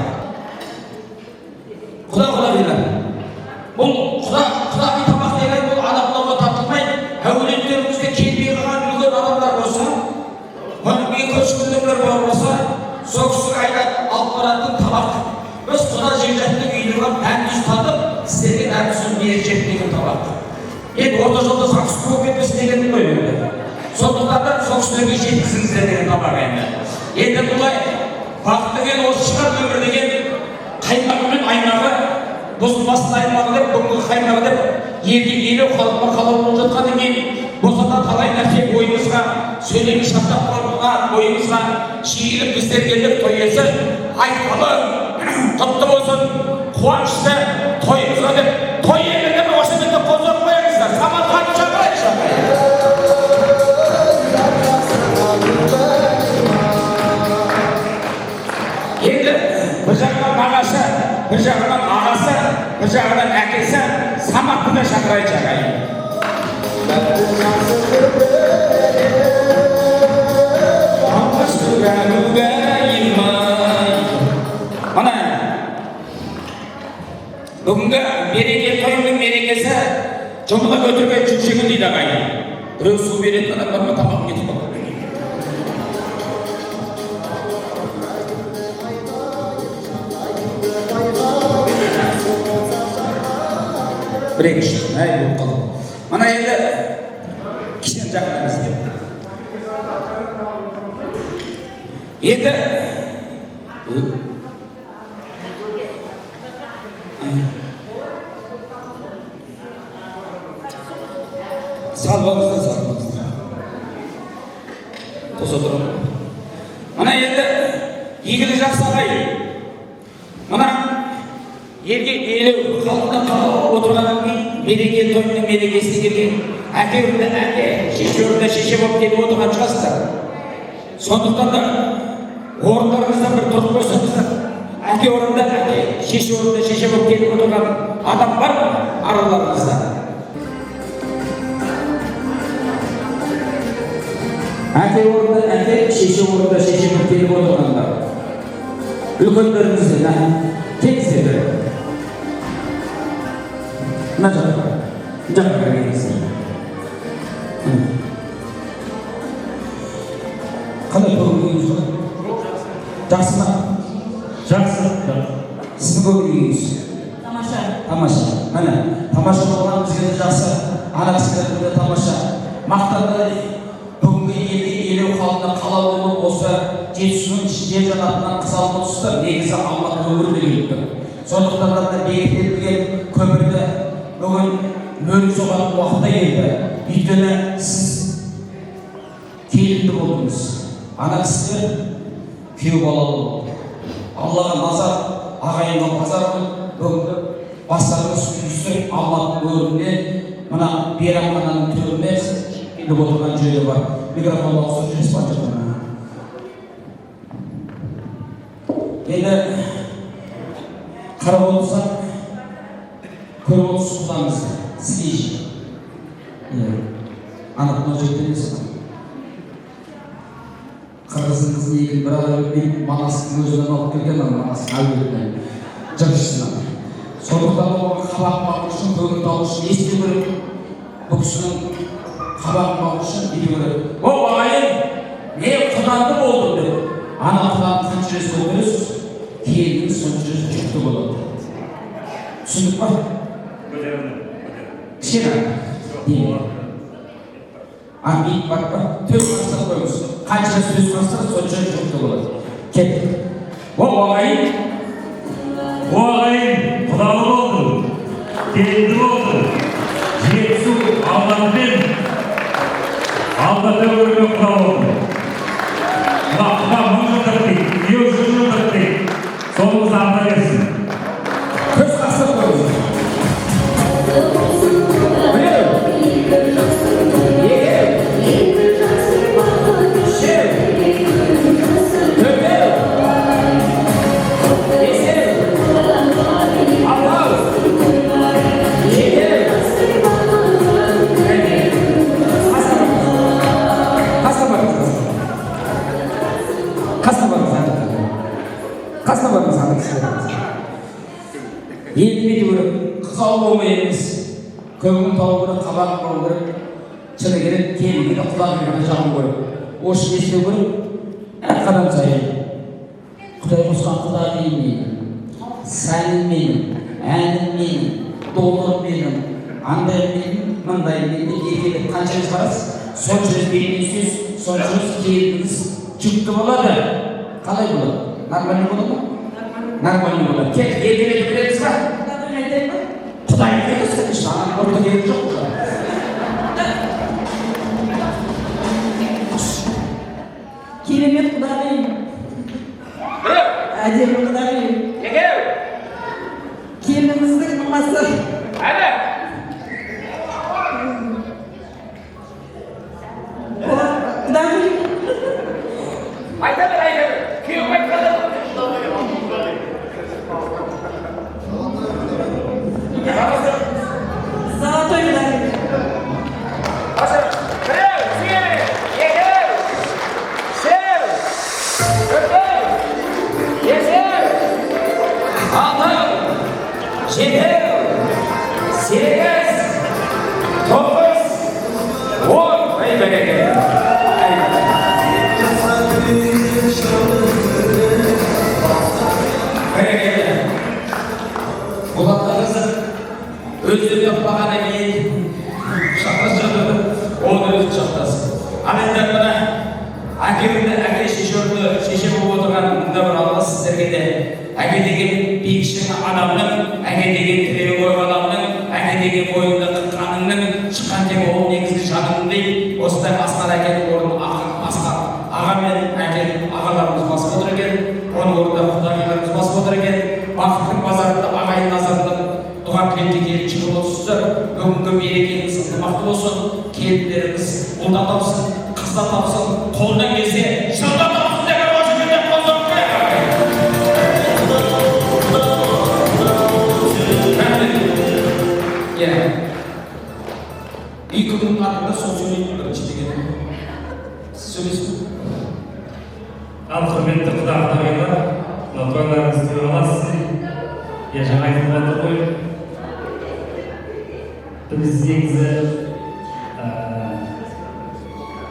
Құда дейді. Бұл құда тамақ деген бұл адамдарға тартылмай, әулеттерімізде келмей қалған үлкен адамдар болса, оның 2-3 күндіктер болса, сол кісіге айтады, алып баратын тамақ. Біз құда жекжаттың үйіне барып, әндіз татып, сіздерге әндізін беріп жеп деген тамақ. Енді орта жолда сақсыз болып кетпесін дегенім ғой енді. Сондықтан да сол кісілерге жеткізіңіздер деген тамақ енді. Енді бұлай бақыт деген осы шығар өмір деген қаймағы мен аймағы, бұзылмасын аймағы деп, бүгінгі қаймағы деп, елге елеу халыққа қалау болып жатқаннан кейін болса да талай нәрсе бойымызға, сөйлемі шаттап қойған бойымызға шиіліп біздер келіп той иесі айтқалы құтты болсын, қуанышты тойымызға деп, той иелеріне осы жерде қол соғып қояңыздар. Самарқанды шақырайық. Енді бір жағынан ағасы, бір жағынан ағасы, бір жағынан әкесі Саматты да шақырайық жағайын. Мына бүгінгі береке тойының мерекесі жұмыла көтерген жүкшегін дейді ағайын. Біреу су беретін адамдар ма тамағын кетіп қалды. Бір-екі шын, әй болып қалды. Мына енді кішен жағынан іздеп. Енді салбаңыздар. Тоса тұрып. Мына енді егілі жақсы ағайын. Мына елге елеу халқына қалып отырғаннан кейін береке тойының мерекесіне келген әке әке, шеше шеше болып келіп отырған шығарсыздар. Сондықтан да орындарыңыздан бір тұрып қойсаңыздар, әке орнында әке, шеше орнында шеше болып келіп отырған адам бар ма араларыңызда? Әке орнында әке, шеше орнында шеше болып келіп отырғандар. Үлкендеріңізден теңіздер. Мына жаққа келіңіздер. Қандай көңіл-күйіңіз бар? Жақсы ма? Жақсы. Сіздің көңіл-күйіңіз? Тамаша. Міне, тамаша болған бізге де жақсы. Ана кісілердің де тамаша. Мақтанды бүгінгі елге елеу халқына қалау болып осы жетісуның жер жанатынан қыз алып отырсыздар. Негізі Алматы өңірінде келіп тұр. Сондықтан да бекітілген көмірді бүгін мөлі соған уақытта келді. Өйткені сіз келінді болдыңыз. Ана кісілер күйеу балалы болды. Аллаға назар, ағайынға назар бүгінгі бастарыңыз күйістіріп Алматы өңірінде мына Бейрамхананың төріне келіп отырған жүйелі бар. Микрофонды ауыстырып жүріс бар жатыр. Енді қарап отырсақ, көріп отырсыз құдаңыз Сіз анықтау жеткенесіз. Қырғыздың қызын егін бір адам өтпей Манастың өзінен алып келген Манастың әулетінен жыршысынан. Сондықтан оған қабағын бағу үшін, көңіл табу үшін ести көріп, бұл кісінің қабағын бағу үшін еді көріп. О, ағайын, мен құданды болдым деп. Ана құданды қанша рет көресіз, келініңіз сонша рет жүкті болады. Түсіндік па? Кішкене деймін. Бейт бар ба? Төс қастық қойыңыз. Қанша сөз қастық, сонша жүкті болады. Кеттік. О, ағайын, құдалы болды, келінді болды. Жетісу Алматымен Алматы өңіріне құда болды. Құда 1000 жылдық дейді, 200 жылдық дейді. Соныңыз арта берсін. Төс қастық қойыңыз. қасына барыңыз ана кісілеріңіз. Елмейді көріп, қызал болмай емес, көңіл тауы көріп, қабақ болу көріп, шыны керек, келгені құлақ еріне жағын көріп, осы естеу көріп, әр қадам сайын. Құдай қосқан құда деймейді, сәнім менің, әнім менің, долым менің, андай менің, мындай менің, екелік қаншаңыз барасыз? Соншаңыз беймен сөз, соншаңыз келіңіз жүкті болады. Қалай болады? Нормальный болады ма? Нормальный болады. Кел, еркелетіп береміз ба? Құдай айтыңыз, шағын ұрды керек жоқ па? Керемет құдағайым. Әдемі құдағайым. Келініміздің мамасы. Құдағайым. Айта бер, күйеуім айтқанда. Золотой құдағайым. Өздері таппағаны кейін шақтас жатыр, оны өзі шақтасын. Ал енді мына әкемді, әке шеше болып отырған мұнда бір алла сіздерге де әке деген биікшің адамның, әке деген тірегі қойған адамның, әке деген бойында қаныңның шыққан тек ол негізгі жаның дейді. Осындай асқар әкенің орнын аға мен әке ағаларымыз басып отыр екен, оның орнында құдағиларымыз басып отыр екен. Бақыттың базарында ағайын назарында дұға тілекте келіншек болыңыздар. Бүгінгі мерекеңіз ынтымақты болсын, келіндеріңіз ұлдан тапсын, қыздан тапсын, қолдан келсе жылдан тапсын деп осы жерде қозғап келеді. Екі күннің артында сол сөйлейтін бірінші деген. Сіз сөйлесін. Ал құрметті құдағайлар, тойларыңызды той аласыз. Жаңа айтып жатыр ғой. Біз негізі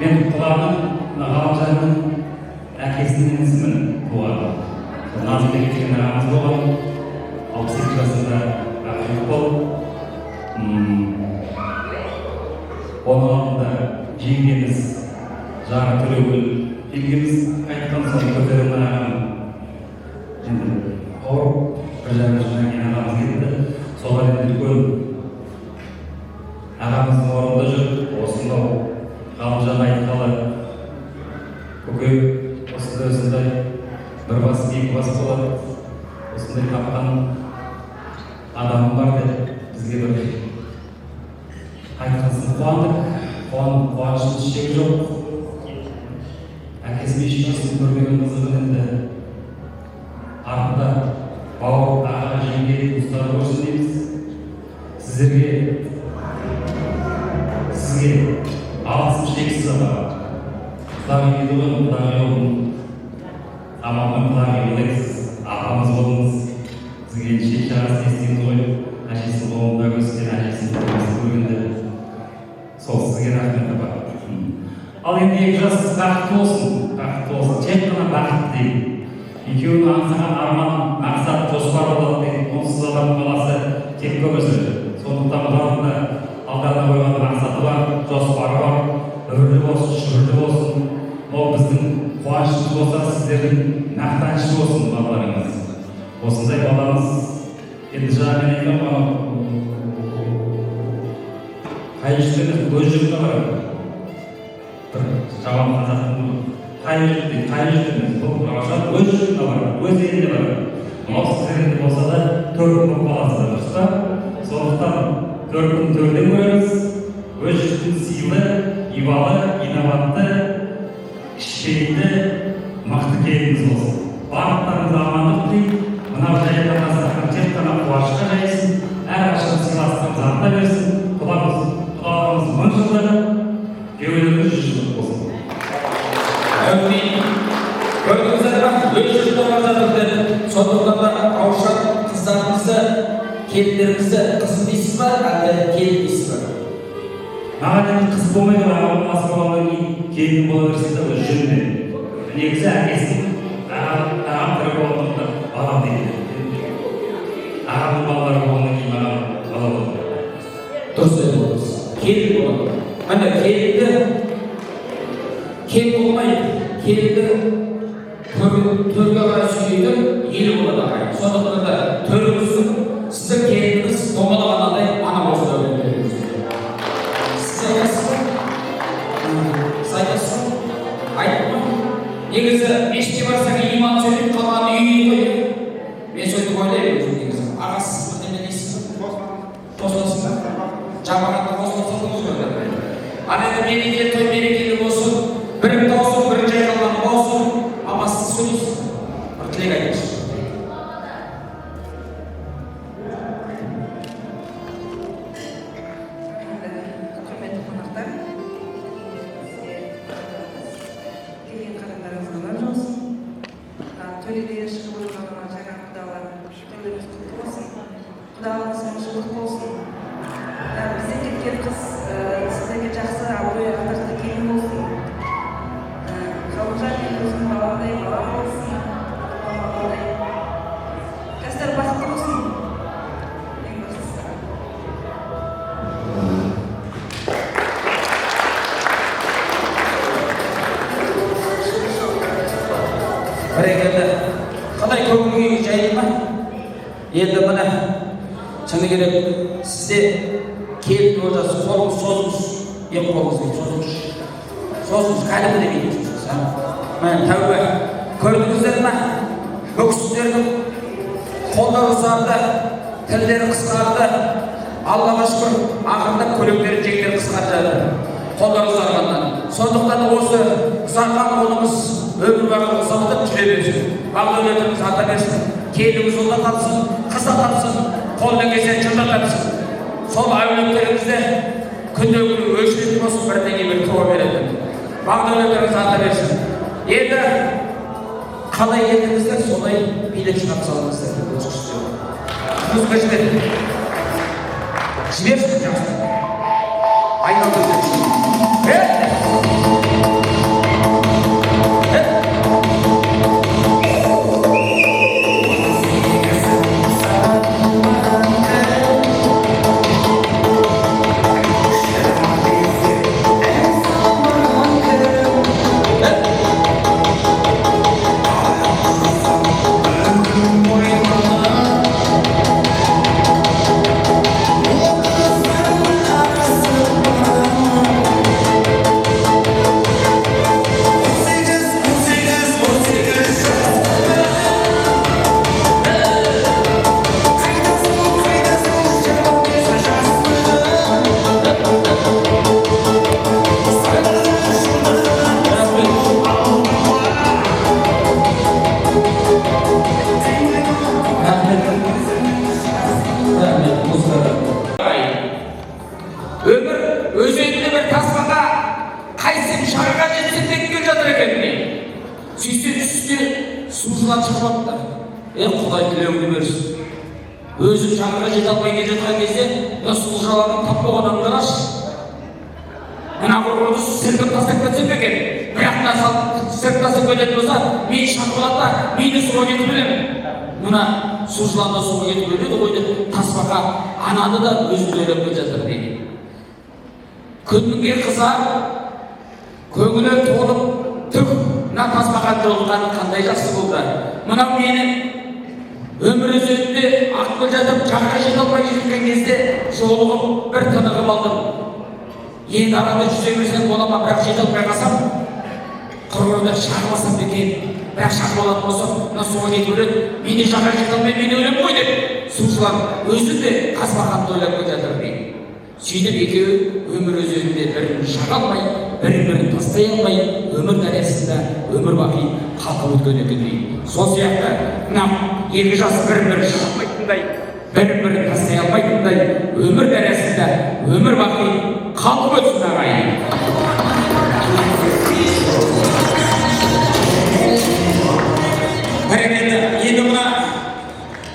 мен құлағым Ғалымжанның әкесінің інісімін туған. Назымбек деген ағамыз болған. 62 жасында ағайын болып. Оның алдында жеңгеміз Жара Төлеугүл жеңгеміз қайтқан соң көтерілген ағам енді ауырып бір жарым жылдан кейін ағамыз кетті. Соған енді үлкен ағамыздың орнында жүр. Осынау Ғалымжан айтқалы көкем осындай бір бас екі бас болады. Осындай тапқан адамым бар деп бізге бір айтқансын қуандық. Қуанышымыз шегі жоқ. Әкесі мен шешесін көрмеген қызығын енді артында бауыр, аға, жеңге, туыстары болсын дейміз. Сізге алғысым шексіз аға. Құдағи дейді ғой, құдағи болдың. Амалмен құдағи болайсыз, апамыз болдыңыз. Сізге шет жағасын естейміз ғой. Әжесінің қолында өскен, әжесінің қолында көргенде сол сізге рахмет апа. Ал енді екі жас бақытты болсын, тек қана бақытты дейді. Екеуінің аңсаған арман, мақсат, жоспар болады дейді. Онсыз адамның баласы тек көмесі. Сондықтан бұлардың алдарына қойған мақсаты бар, жоспары бар, үрлі болсын, шүрлі болсын. Ол біздің қуанышымыз болса, сіздердің мақтанышы болсын балаларыңыз. Осындай баламыз енді жаңа мен айтқан қай жүрсеңіз көз жүріне барады. Бір жауап қазақтың қай жүрсеңіз бұл ағашат өз жүріне барады, өз еліне барады. Мынау сіздерінде болса да 4 күн болып қаласыздар, дұрыс па? Сондықтан 4 күн төрден көреміз. Өз жүрсін сыйлы, ибалы, инабатты, кішіпейілді, мықты келініңіз болсын. Барлықтарыңызды амандық тілеймін. Мынау жайында дастархан тек қана қуанышқа жайсын, әрқашан сыйластығымыз арта берсін. Құдағымыз 1000 жылдары, кеуелеріңіз 100 жылдық болсын. Көрдіңіздер ме? өз жұртына бара жатыр. Сондықтан да Раушан қыздарыңызды, келіндеріңізді қыз дейсіз ба, әлде келін дейсіз ба? Маған енді қыз болмайды, ағамның асы болғаннан кейін келін бола берсе де жүрмін. Негізі әкесінің ағам тірі болғандықтан балам дейді. Ағамның балалары болғаннан кейін маған бала болды. Дұрыс айтып келін болады. Міне келінді кем болмайды. Келінді төрге қарай сүйейтін ел болады ағайын. Сондықтан да төріңіздің сіздің келініңіз домалағандай ана болса да өтеміз. Сіз айтасыз ба? Сіз айтасыз ба? Айтып ма? Негізі мешітке барсаң иман сөйлеп қалған үй ғой. Мен сөйтіп ойлаймын өзім негізі. Ағасы сіз бірдеме дейсіз ба? Қосыласыз ба? Жамағатта қосыласыз ба? Ал енді мереке той мерекелі болсын, бірің таусын, бірің жайқалған болсын, амасыз сөйлейсіз. Бір тілек айтыңызшы. Құрметті қонақтар, келген қарандарыңызға нұр жаусын. Төледен шығып отырған жаңа құдалар, тойларыңыз құтты болсын. Құдаларыңыз мыңжылдық болсын. Бізден кеткен қыз сіздерге жақсы абырой атақты келін болсын. Ғалымжан мен өзім баламдай балам болсын. Жастар бақытты болсын. Ең бастысы. Бәрекелді. Қалай көңіл жайлы ма? Енді міне шыны керек сізде келіп отырсыз, қолыңыз созыңыз, екі қолыңызбен созыңыз. Созыңыз, кәдімгі демейді. Міне тәубе. Көрдіңіздер ме? Бүксіздердің қолдары ұзарды, тілдері қысқарды. Аллаға шүкір, ақырында көйлектері жеңдері қысқарды. Қолдары ұзарғаннан. Сондықтан осы ұзарған қолымыз өмір бақи ұзақтап жүре берсін. Бағдәулетіңіз арта берсін. Келіңіз ұлда тапсын, қызда тапсын, қолдан келсе жырда тапсын. Сол әулеттеріңізде күнде күні өшіретін болсын, бірден кейін бір туа береді. Бағдәулетіңіз арта берсін. Енді қалай едіңіздер, солай билеп шығарып салыңыздар. Музыка жіберді. Жіберсін жақсы. Айналдырды. Құдай тілеуіңді берсін. Өзім шаңыра жете алмай келе жатқан кезде, сұлу жаланың тап болған адамдар аш. Мына құрғырды сіркіп тастап кетсем екен. Бірақ сіркіп тастап кететін болса, мен шаңғылата, мені суға кетіп білемін. Мына су жыланда суға кетіп өледі ғой деп тасбақа анады да өзін ойлап келе жатыр дейді. Күнге қызар, көңілі толып, түк, мына тасбақа жолғаны қандай жақсы болды. Мынау менің өмір өзенінде ақпыл жатып, жаққа жете алмай жүрген кезде жолығып бір тынығып алдым. Енді арада жүзе берсем бола ма, бірақ жете алмай қалсам, құрғырда шағыласам екен. Бірақ шағып алатын болсам, мына суға кетіп өледі, мені жаққа жете алмай, мені өлем ғой деп, сушылар өзі де тасбақаны ойлап келе жатыр дейді. Сөйтіп екеуі өмір өзенінде бірін шаға алмай, бірін тастай алмай, өмір дариясында өмір бақи қалқып өткен екен дейді. Сол сияқты мына екі жас бірін шаға алмайтындай, бірін тастай алмайтындай өмір дариясында өмір бақи қалқып өтсін ағайын.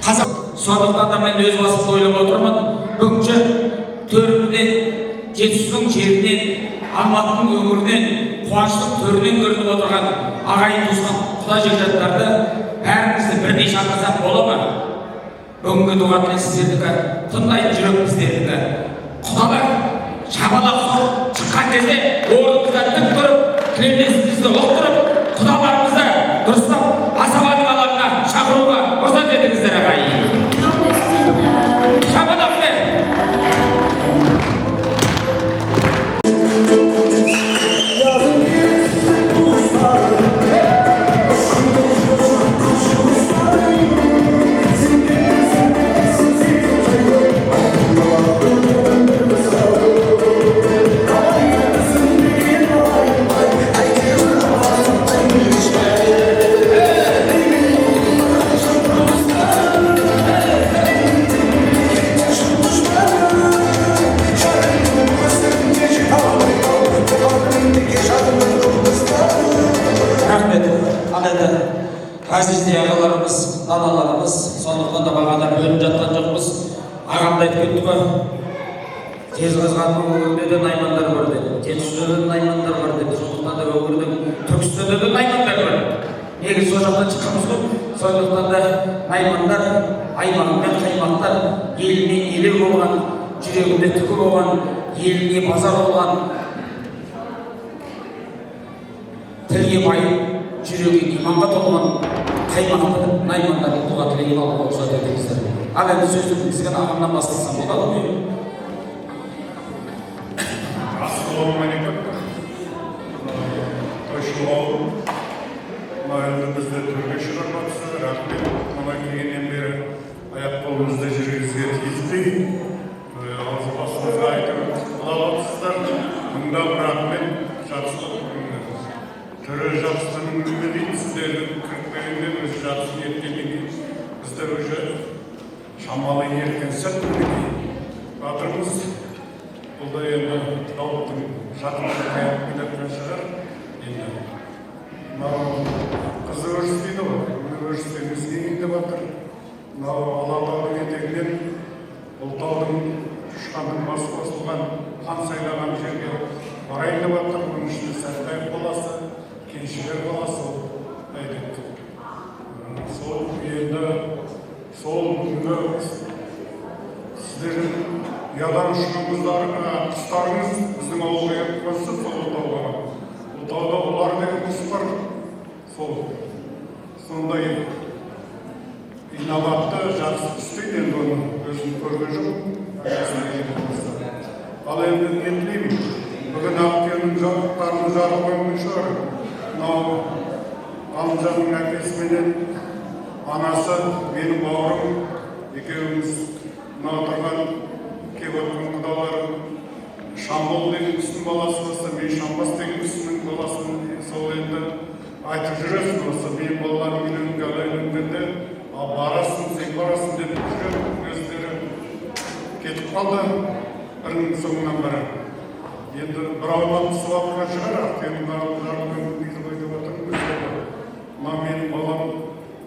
қазақ. Сондықтан да мен өз басымда ойлап отырмын, бүгінше төрімізден, Жетісудың жерінен, Алматының өңірінен, қуаныштың төрінен көрініп отырған ағайын туысқан құда жекжаттарды бәрімізді бірдей шақырсақ бола ма? Бүгінгі туған сіздердікі, тыңдайтын жүрек біздердікі. Құдалар шабалақ соғып шыққан кезде орнымыздан тік тұрып, кілемдесімізді оқтырып, құдаларымызды дұрыстап асабаның алаңына шақыруға рұқсат етіңіздер ағайын. Шабалақпен! Әзізде ағаларымыз, наналарымыз, сондықтан да бағада бөлініп жатқан жоқпыз. Ағамда айтып кетті ғой, Жезқазғанның өңірінде де наймандар бар деді, Жетісуда да наймандар бар деді, сондықтан да өңірдің Түркістанда да наймандар бар. Негізі сол жақтан шыққанбыз ғой, сондықтан да наймандар, аймағы мен қаймақтар еліне елі болған, жүрегінде түкі болған, еліне базар болған, тілге байып, жүрегі иманға толған қаймақты наймандардың туға тілеген алуға рұқсат етіңіздер. Ал енді сөзді бізген ағамнан бастасам болады ма? Ассалаумағалейкум. Тойшылау, енді бізді түрге шығармақсы, рахмет. Мына келгеннен бері аяқ-қолымызды жүргізуге тиіспей, ауыз басымызға айтып қалапсыздар. Мыңдап рахмет, жақсылық. Түрі жақсының үміті дейді, сіздердің кірікпейінен өзі жақсын еткеннен кейін біздер өзі шамалы еркен сәт мінекей батырмыз. Бұл да енді дауыттың жақындығы қайып келетін шығар. Енді мынау қызы өріс дейді ғой, мына өрістеміз кейін де батыр. Мынау Алатаудың етегінен Ұлытаудың Шұшқанның басы қосылған хан сайлаған жерге барайын деп батыр. Бұның ішінде Сәтбаев қаласы, Кеншілер қаласы әйдет. Сол енді сол күнгі сіздердің ұядан ұшқан құстарыңыз біздің ауылға келіп қойса сол Ұлытауға. Ұлытауда ұлар деген құс бар. Сондай инабатты жақсы істейді, енді оны өзім көрген жоқпын. Ал енді не тілеймін? Бүгін Ақкеннің жауаптарының жарық қоймын шығар. Мынау Ғалымжанның әкесіменен анасы, менің бауырым, екеуміз мына отырған келіп отырған құдаларым Шамбол деген кісінің баласы болса, мен Шамбас деген кісінің баласымын. Сол енді айтып жүресің болса, менің балаларым үйленгенде ал барасың, сен барасың деп жүрген өздері кетіп қалды бірінің соңынан бірі. Енді бір аумақты сұлапқа шығар, Ақкеннің жарығын үйді қойды отырмыз. Мына менің балам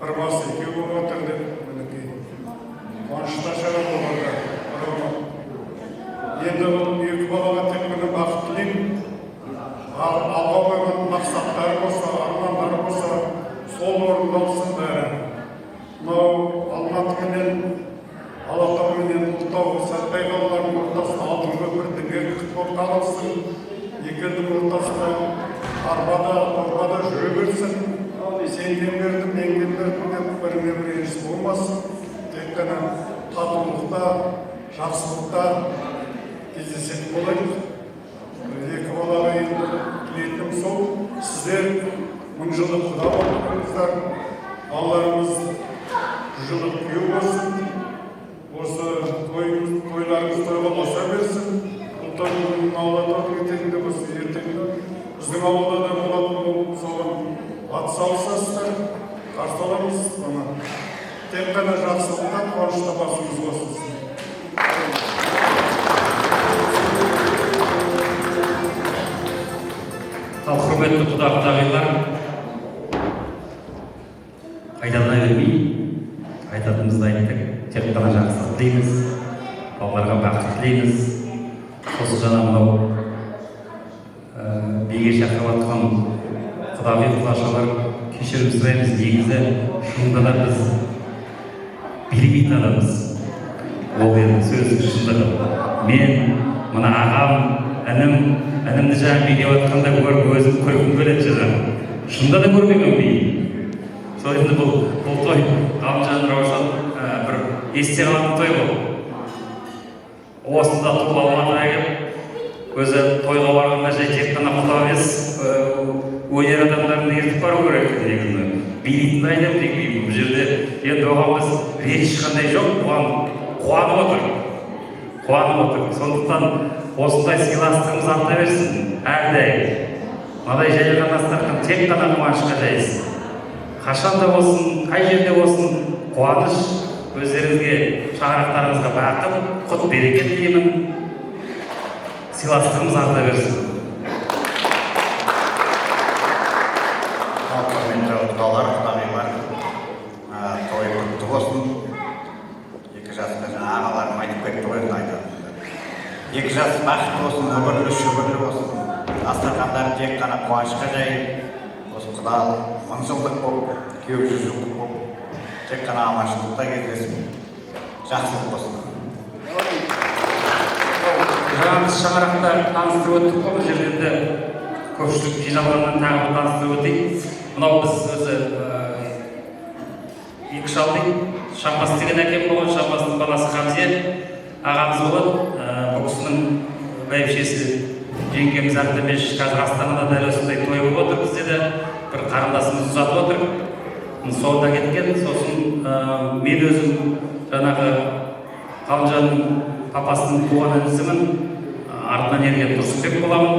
бір бас екеу болып отыр деп мінекей қуанышта шығар оларға. Енді бұл екі балаға тек қана бақыт тілеймін. Алға қойған мақсаттары болса, армандары болса, сол орындалсын бәрі. Мынау Алматыменен, Алатауменен Ұлытау, Сәтбай қалаларының ортасында алтын көпір діңгек болып қалсын. Екеудің ортасында арбада жүре берсін. Сенген бердім, менген бердім деп біріне бір еріс болмасын. Тек қана татулықта, жақсылықта кездесетін болайық. Екі балаға енді тілейтінім сол. Сіздер мың жылы құда болыңыздар. Балаларымыз жылы күйеу болсын. Осы тойларыңыз тойға боса берсін. Ұлытаудың Алатаудың етегінде болсын, ертеңді біздің ауылда да болатын болып соған атсалысасыздар, қарсы аламыз. Тек қана жақсылықта, қуанышта басымыз қосылсын. Ал құрметті құда-құдағилар, қайдалана бермей айтатынымызды айттық. Тек қана жақсылық тілейміз, балаларға бақыт тілейміз. Осы жаңа мынау биге шақырып жатқан құдағи құдашалар кешірім сұраймыз. Негізі шынында да біз билемейтін адамбыз. Ол енді сөздің шындығы. Мен мына ағам, інімді жаңа билеп жатқанда көріп өзім көргім келеді жаңағы. Шынында да көрмеген би. Сол енді бұл той Ғалымжан Раушан бір есте қалатын той бұл. Осында туып Алматыға келіп, өзі тойға барғанда жай тек қана құлақ емес, өнер адамдарын ертіп бару керек негізі. Билейтінді айтамын тек беймін. Бұл жерде енді оған біз реч ешқандай жоқ, оған қуанып отыр. Сондықтан осындай сыйластығымыз арта берсін әрдайым. Мынадай жайылған дастархан тек қана қуанышқа жайсын. Қашан да болсын, қай жерде болсын, қуаныш, өздеріңізге, шаңырақтарыңызға бақыт, құт берекет тілеймін. Сыйластығымыз арта берсін. Құрметті құдалар, құдағилар, той құтты болсын. Екі жасқа ағаларым айтып кетті ғой, айтады. Екі жас бақытты болсын, өмірлі шүбірлі болсын. Дастархандары тек қана қуанышқа жайып, осы құдалы мың жылдық болып, 200 жылдық болып, тек қана аманшылықта кездесіп, жақсылық болсын. Жаңа біз шаңырақта таныстырып өттік қой, бұл жерде көпшілік жиналғаннан тағы бір таныстырып өтейік. Мынау біз өзі екі шалдың, Шамбас деген әкем болған, Шамбастың баласы Хамзе ағамыз болады. Бұл кісінің бәйбішесі жеңгеміз Ақтамеш, қазір Астанада дәл осындай той болып отыр. Бізде де бір қарындасымыз ұзатып отыр. Соңында кеткен, сосын мен өзім жаңағы Ғалымжанның папасының туған інісімін, артынан ерген Тұрсынбек боламын.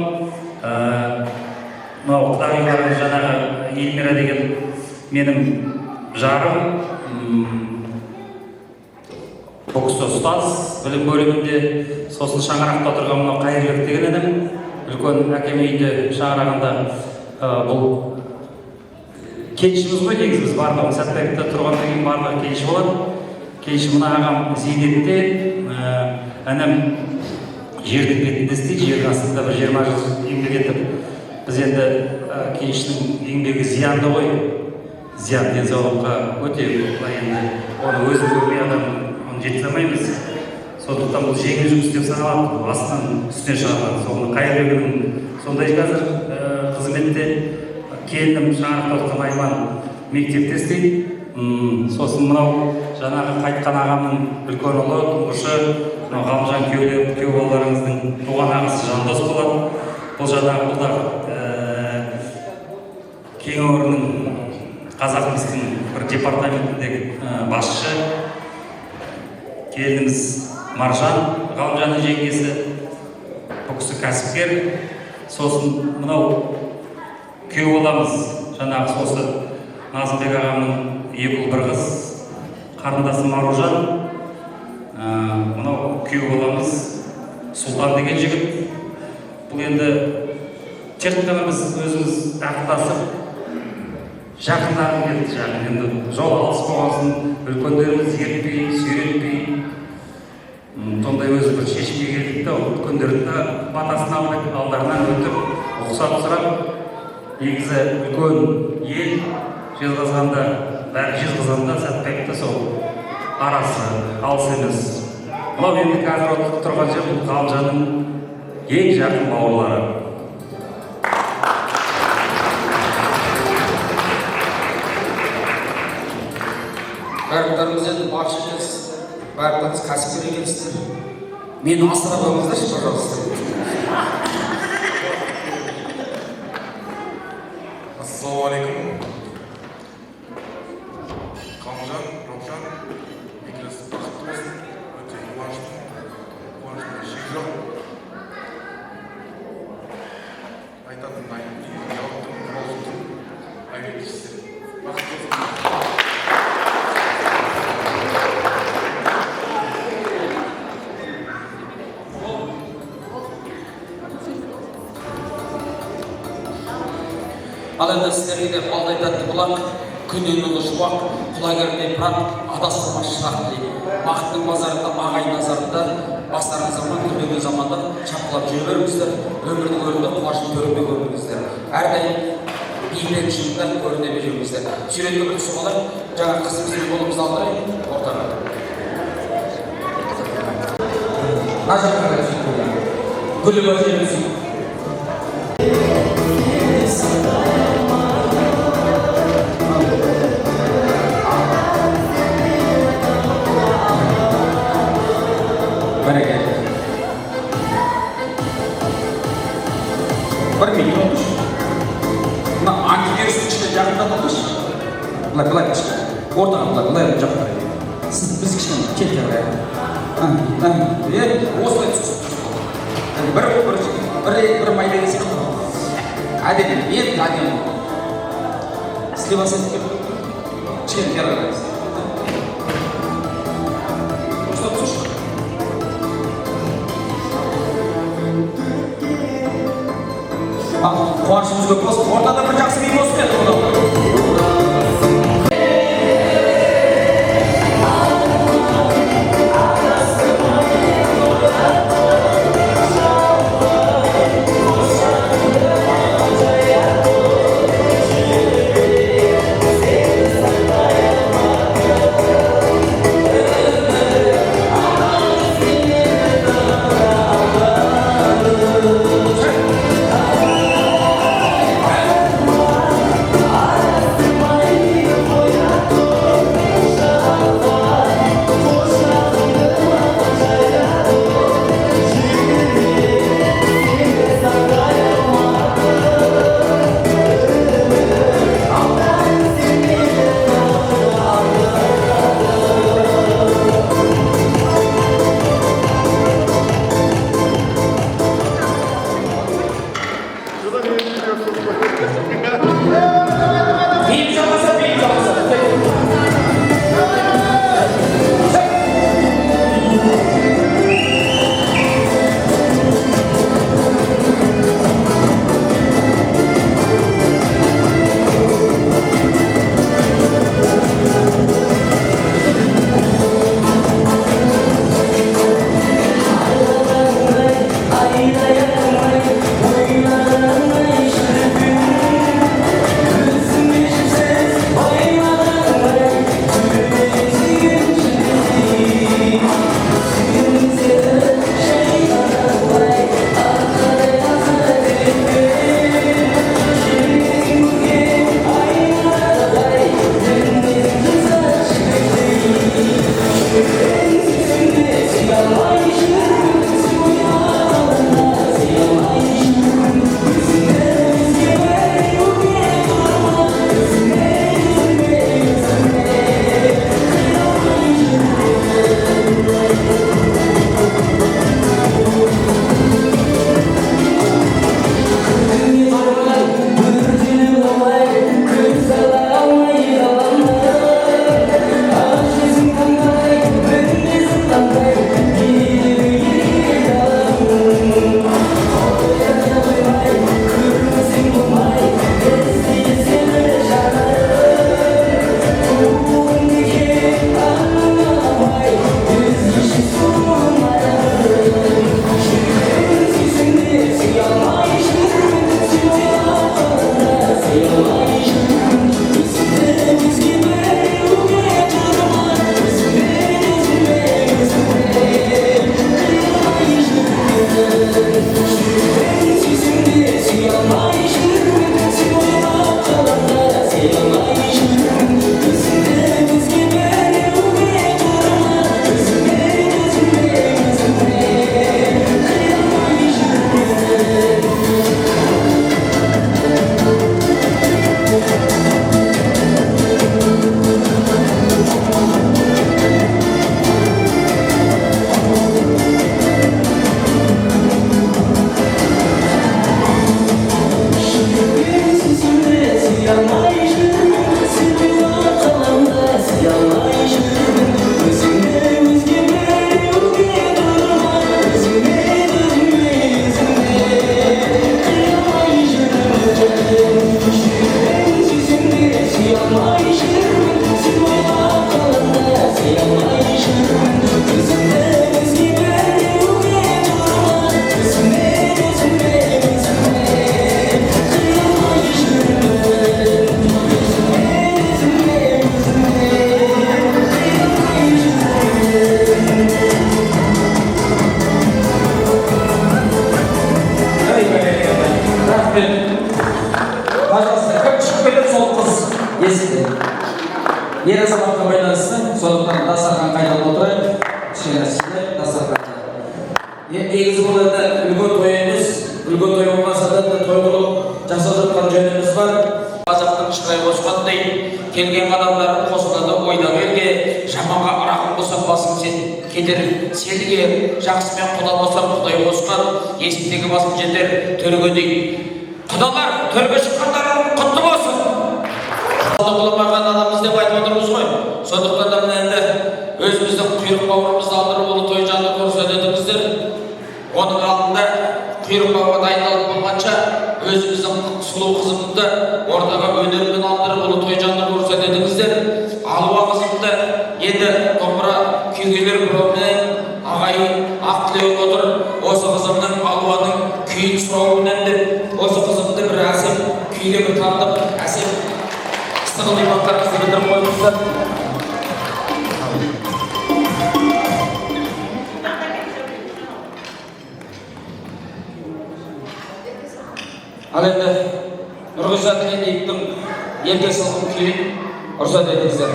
Мынау құдағиларым жаңағы Елмира деген менің жарым. Бұл кісі ұстаз, білім бөлімінде, сосын шаңырақта отырған мынау Қайырлық деген інім. Үлкен әкем үйінде шаңырағында бұл кеншіміз ғой, негізі біз барлығын Сәтбаевта тұрғаннан кейін барлығы кенші болады. Кенші мына ағам Зейнетте, інім жердің бетінде істейді, жердің астында бір 20 жыл еңбек етіп. Біз енді кеншінің еңбегі зиянды ғой, зиян денсаулыққа өте, енді оны өзі көрмей адам оны жеткізе алмаймыз. Сондықтан бұл жеңіл жұмыс деп саналады, астынан үстіне шығарылады. Соны Қайырлығының сондай қазір қызметте келінім шаңырақта отырған Айман мектепте істейді. Сосын мынау жаңағы қайтқан ағамның үлкен ұлы, тұңғышы, мынау Ғалымжан күйеу балаларыңыздың туған ағасы Жандос болады. Бұл жаңағы бұлдар кең өңірінің Қазақмыстың бір департаментіндегі басшы. Келініміз Маржан, Ғалымжанның жеңгесі, бұл кісі кәсіпкер. Сосын мынау күйеу боламыз, жаңағы сосы Назымбек ағамның екі ұл бір қыз, қарындасы Маружан. Мынау күйеу боламыз Сұлтан деген жігіт. Бұл енді тек қана біз өзіміз ақылдасып жақындарым келді, енді жол алыс болғасын, үлкендеріміз ертпей, сүйретпей, сондай өзі бір шешімге келдік та, үлкендерді батасын алдық, алдарынан өтіп, ұқсат сұрап, негізі үлкен ел Жезқазғанда, бәрі Жезқазғанда Сәтбаевта сол арасы алыс емес. Мынау енді қазір тұрған жер бұл Ғалымжанның ең жақын бауырлары. Барлықтарыңыз енді басшы екенсіз, барлықтарыңыз кәсіпкер екенсіздер. Мені асырап алыңыздаршы, пожалуйста. Ассалаумағалейкум. Ғалымжан, Раушан, екеуіңіз бақытты болсын. Өте қуаныштымын, шек жоқ. Айтатын жауаптың құралдың әйелдісіздер. Бақытты болсын. Ал енді сіздерге де балдай тәтті бұлақ, күннен ұлы шуақ құлагердей бірақ адастырмас шырақ дейді. Бақыттың базарында ағайын назарында бастарыңыз заман күндеген заманда шапқылап жүре беріңіздер, өмірдің өрінде құлашын көрінбей көріңіздер. Әрдайым биіктен шыңында көріне беріңіздер. Сүйретке бір түсі болар, жаңа қызымызбен қолымызды алдырайын, ортаға. Гүлі бар жеріміз. Бәрекелді. Бір миллион үш. Мына антиверсті кішкене жақындап алыңызшы. Былай кішкене. Ортаға былай жақындап. Біз кішкене кетке қарайық. Осылай түсіп. Бір майда десек. Әдемі, әдемі. Сізге басады кеп. Кішкене кері қарайыз. Осылай түсіп. Қуанышымыз көп болсын. Ортада бір жақсы би болсын еді. ер азаматқа байланысты, сондықтан дастархан қайнап отырайық. Кішкене сіздер дастарханда. Негізі бұл енді үлкен той емес, үлкен той болмаса да той қылып жасап жатқан жөніміз бар. Қазақтың шырай қосқандай келген адамдардың қосылады ойнап елге, жаманға рақым қосып басын сен кетер селге, жақсымен құда болса құдай қосқан, есіктегі басын жетер төрге дейін. Құдалар төрге шыққандарың құтты болсын. Құламаған адамымыз деп айтып отырмыз ғой. Сондықтан да енді өзіміздің құйрық бауырымызды алдырып ұлы той жанды көрсететіңіздер. Оның алдында құйрық бауырға дайындалып болғанша өзіміздің сұлу қызымызды ортаға өнермен алдырып ұлы той жанды көрсететіңіздер. Алуа қызымды енді домбыра күйгелер біреумен ағайын ақ тілеуіп отыр. Осы қызымның Алуаның күйін сұрауынан деп осы қызымды бір әсем күйге бір тартып әсем ыстығыл имандарыңызды білдіріп қойыңыздар. Ал енді Нұрғиса Тілендиевтің елге сылқым күйін ұрсат етіңіздер.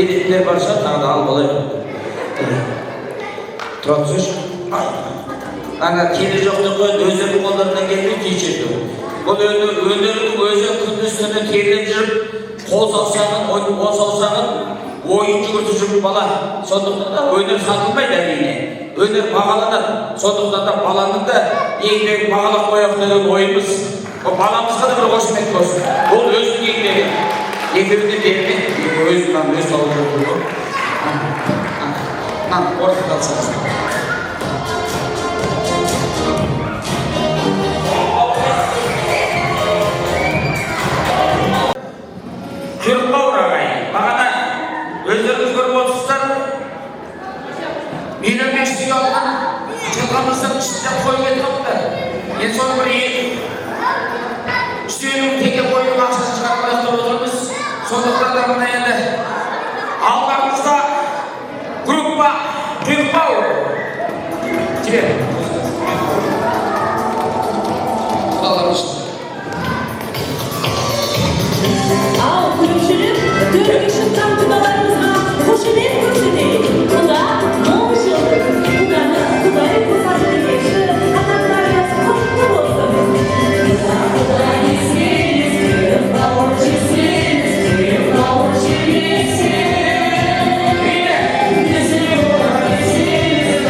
Билеттер барша тағы да алып алайық. Тұра түсінші. Ана келе жоқтың қойын өздердің қолдарынан келмей кешеді. Бұл өнердің өзі күндіз түні теріліп жүріп, қол саусағын, ол саусағын ойын жүгіртіп жүріп бала. Сондықтан да өнер сатылмайды әрине. Өнер бағаланады. Сондықтан да баланың да еңбегін бағалап қояйық деген ойымыз. Баламызға да бір қошемет болсын. Бұл өзінің еңбегі. Екеуіне бермей, өзінен өз алып жүрді. Ортық қалсаңыз. Құйрық бауыр ағайын, бағана өздеріңіз көріп отырсыздар. Үйленбек сүй алған жылғамыздың ішінде қой кетіпті. Енді соны бір үстелің теке қойының ақшасын шығарып аяқтап отырмыз. Сондықтан да мына енді алдарыңызда группа Құйрық бауыр. Тебе. Қаларыңыз. Ал күрішіліп, төрге шыққан құдаларымызға қошемет көрсетейік. Құда мол жылдық, құданы құдай қосады демекші, атақтарыңыз құтты болсын. Құда естеңіз, Құйрық бауыр жесеңіз, Құйрық бауыр жемесеңіз. Десе бола десеңіз,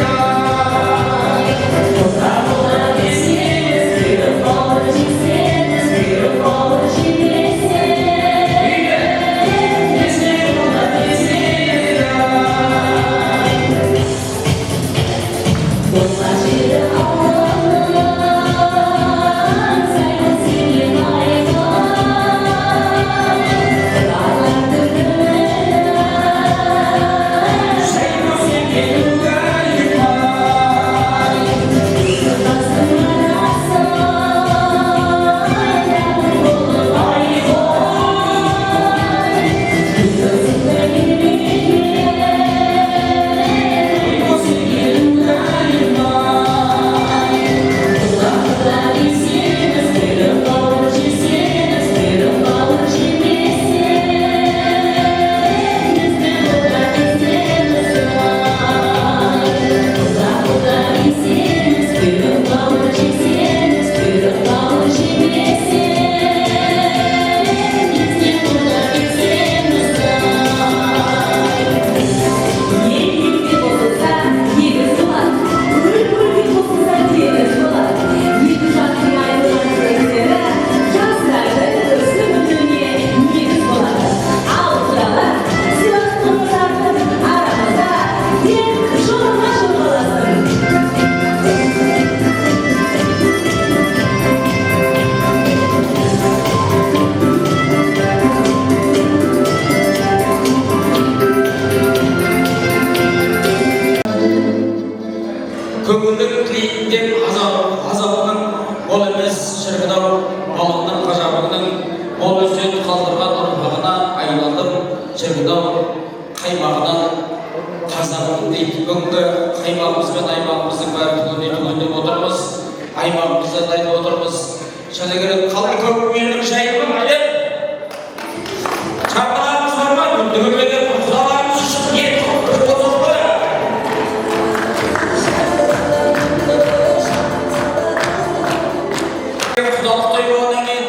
құда бола десеңіз, Құйрық бауыр жесеңіз. көңілдің тілейтінден азабының ол емес шіркінау балыңның ғажабының ол өсиет қалдырған ұрпағына айландым шіркінау қаймағынан қазағым дейді. Бүгінгі қаймағымыз бен аймағымыздың бәрі түгендеп отырмыз. Аймағымызды айтып отырмыз. Шыны керек қалың көп менің жайым әлем. Шапқаларымыз бар ма? Дүгірмеген құдаларымыз үшін ең бір қозық қой. Құдалық той болғаннан кейін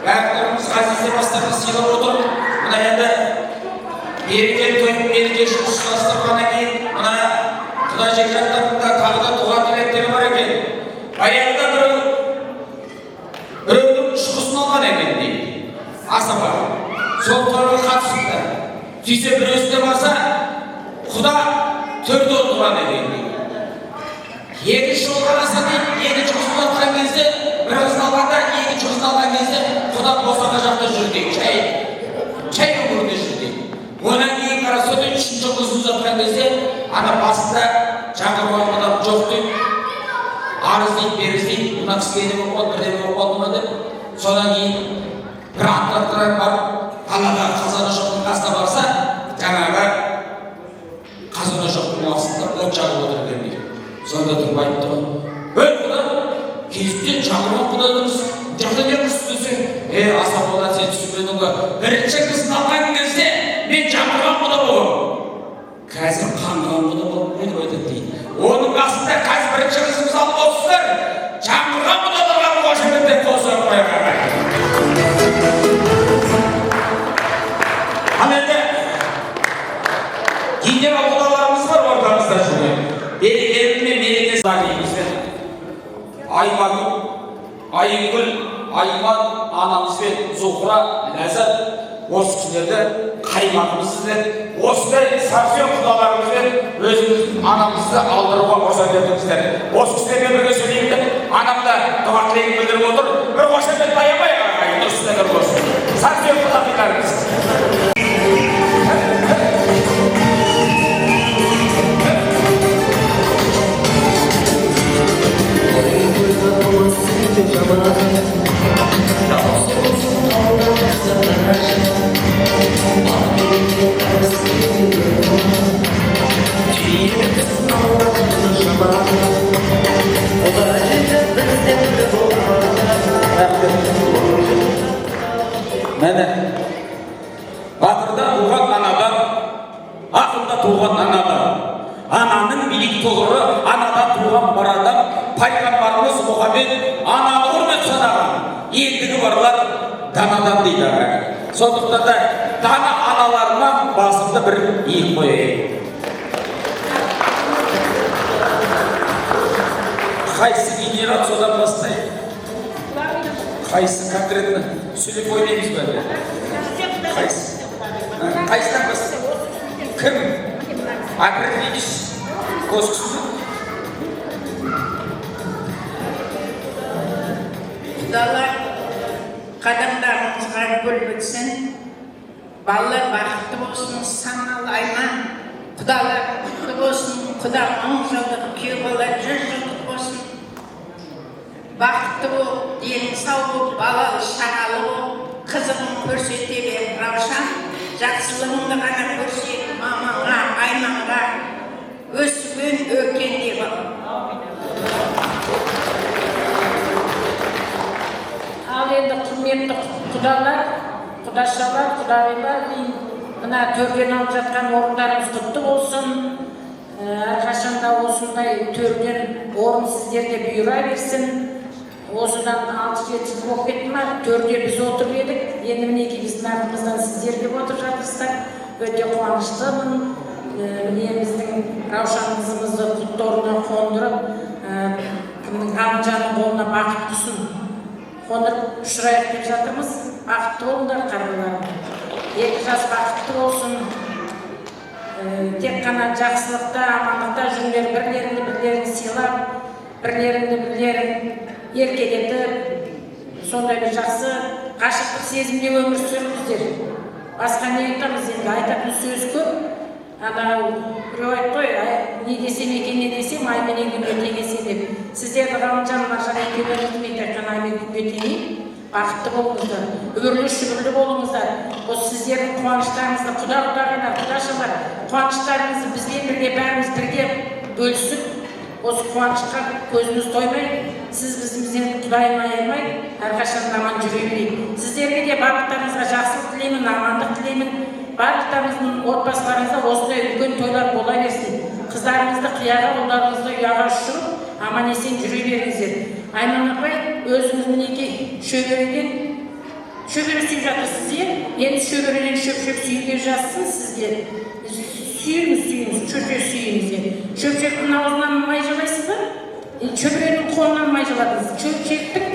бәріміз ғазизе бастарды сыйлап отыр. Мына енді береке той, береке жұмыс ұстастырғаннан кейін мына Құдай жекжаттарында тағы да туған тілектері бар екен. Баяғыда біреудің шығысын алған екен дейді. Асаба. Сол тойға қатысыпты. Сөйтсе біреусіне барса, Құда төрде отырған екен дейді. Екінші жол қараса дейді, екінші қызын алған кезде, бір қызын алғанда, екінші қызын алған кезде Құда босаға жақта жүр дейді. Чай өмірінде жүр дейді. Онан кейін қараса дейді, үшінші қызын ұзатқан кезде, ана басында жаңғырған адам жоқ дейді. Арыз дейді, беріз дейді, мына кісіге не болып қалды, бірдеме болып қалды ма деп. Содан кейін бір аттаттырып барып, қаладағы қазан-ошақтың қасына барса, жаңағы қазан-ошақтың астында от жағып отыр екен дейді. Сонда тұрып айтты ғой, ей Құда, кезіктен жаңғырған Құда дұрыс, жақта не қыз десе, аса бола сен түсінбедің ғой, бірінші қызын алған кезде мен жаңғырған Құда боламын. Қазір қанған Құда болып мен өтіп дейді. Оның қасында қазір бірінші қызымыз алып отырсыздар, жаңғырған Құдаларға қошемет деп қосып қойған. Ал енді генерал Құдаларымыз бар ортамызда жүрген. Берекелі мен мерекесі деймізбен. Аймагүл, Айгүл, Айман, анамызбен Зухра, Ләззат осы кісілерді қаймағымызбен, осындай сарсен Құдаларымызбен өзіміздің анамызды алдыруға қосат етіңіздер. Осы кісілермен бірге сөйлеймін деп, анам да дұға тілегін білдіріп отыр. Бір қошемет баямай ағайын, осындай бір болсын. Сарсен Құдаларымыз. Мәне, батырда туған анадан, ақында туған анадан, ананың биік тұғыры, анада туған бар адам, пайғамбарымыз Мұхаммед ананы құрмет санаған, ендігі барлар данадан дейді. Сондықтан да дана аналарына басымды бір иіп қояйын. Қайсы генерал содан бастайды? Қайсы конкретно сөйлеп ойнаймыз ба? Қайсыдан бастайды? Кім? Определитесь. Құдалар қадамдарыңызға гүл бітсін, балалар бақытты болсын, саналы айман. Құдалар құтты болсын, Құда 10 жылдық, күйеу бала 100 жылдық болсын. Бақытты бол, денің сау бол, балалы шағалы бол, қызығын көрсете бер Раушан, жақсылығыңды ғана көрсет мамаңа, айманға, өсіп-өн өркенде бол. Ал енді құрметті құдалар, құдашалар, құдағилар дейін, мына төрден алып жатқан орындарыңыз құтты болсын. Әрқашанда осындай төрден орын сіздерге бұйыра берсін. Осыдан 6-7 жыл болып кетті ма, төрде біз отырып едік. Енді мінекей біздің артымыздан сіздер деп отырып жатырсыздар. Өте қуаныштымын. Біздің Раушан қызымызды құтты орнына қондырып, кімнің Ғалымжанның қолына бақыт құсын қондырып ұшырайық деп жатырмыз. Бақытты болыңдар, қарбаларым. 2 жас бақытты болсын. Тек қана жақсылықта, амандықта жүріңдер, бірлеріңді сыйлап, бірлеріңді еркелетіп, сондай бір жақсы ғашықтық сезімде өмір сүріңіздер. Басқа не айтамыз енді, айтатын сөз көп. анау біреу айтты ғой не десем екен не десем айменен күнге теңесе деп. Сіздерді Ғалымжан Маржан екеуіңізді тек қана аймен күнге теңейін, бақытты болыңыздар, үбірлі шүбірлі болыңыздар. Осы сіздердің қуаныштарыңызды құдашалар қуаныштарыңызды бізбен бірге бәріміз бірге бөлісіп, осы қуанышқа көзіміз тоймай, сіз бізден Құдайын аямай, әрқашан аман жүре берейік. Сіздерге де барлықтарыңызға жақсылық тілеймін, амандық тілеймін. Барлықтарыңыздың отбасыларыңызда осындай үлкен тойлар бола берсін. Қыздарыңызды қияға, ұлдарыңызды ұяға ұшырып, аман есен жүре беріңіздер. Айман апай, өзіңіз мінекей шөбере сүйіп жатырсыз, енді шөбереден шөпшек сүйіп жатсың сізге. Сүйіңіз, шөпшек сүйіңіз. Шөпшектің аузынан май жалайсыз ба? Шөберенің қолынан май жаладыңыз. Шөпшектің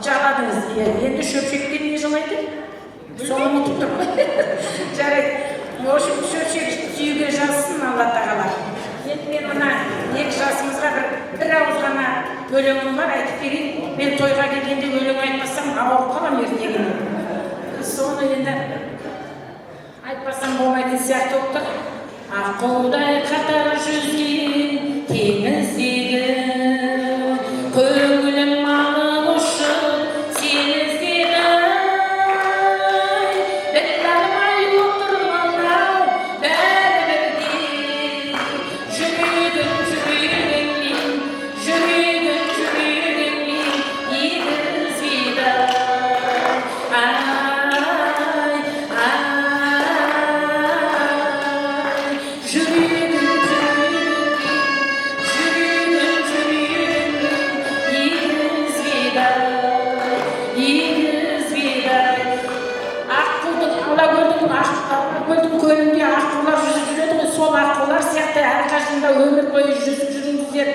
жаладыңыз. Енді шөпшектен не жалайды? Соны ұмытып тұрмын. Жарайды. Ошым шөпшек сүйуге жазсын Алла тағала. Енді мен мына 2 жасымызға бір ауыз ғана өлеңім бар, айтып берейін. Мен тойға келгенде өлең айтпасам, ауырып қалам ертеңіне. Соны енді айтпасам болмайтын сияқты болып тұр. Аққудай қатар жүзген теңіздегі көңілім алып ұшып сені іздеді. Беттармай отырман-ау бәрі бірдей. Жүрегім егізбейді. Аққудың көлінде аққулар жүзіп жүреді ғой, сол аққулар сияқты әрқашанда өмір бойы жүзіп жүріңіздер.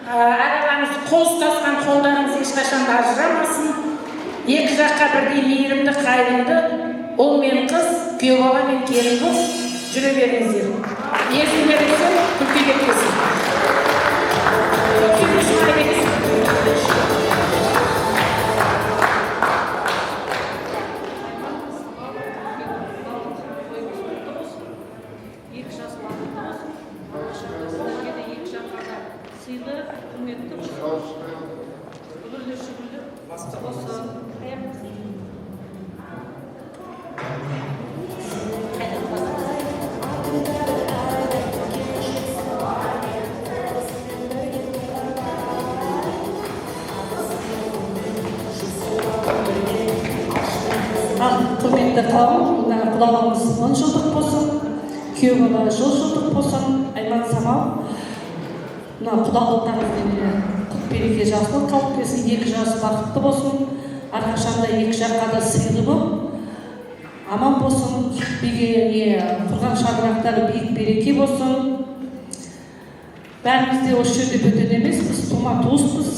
Араларыңыз қол ұстасқан қолдарыңыз ешқашан да ажырамасын. Екі жаққа бірдей мейірімді, қайырымды ұл мен қыз, күйеу бала мен келін қыз жүре беріңіздер. Есіңдер болсын, күлкі кетпесін. Құрметті қауым, құдалығымыз 10 жылдық болсын, күйеу бала жылдық болсын, Айман Самал. Құдалықтарыңызбен құт береке жақсылық қалып келсін, 2 жас бақытты болсын, әрқашанда 2 жаққа да сыйлы болып, аман болсын, құрған шаңырақтары биік береке болсын. Бәрімізде осы жерде бөтен емес, біз тума туыспыз.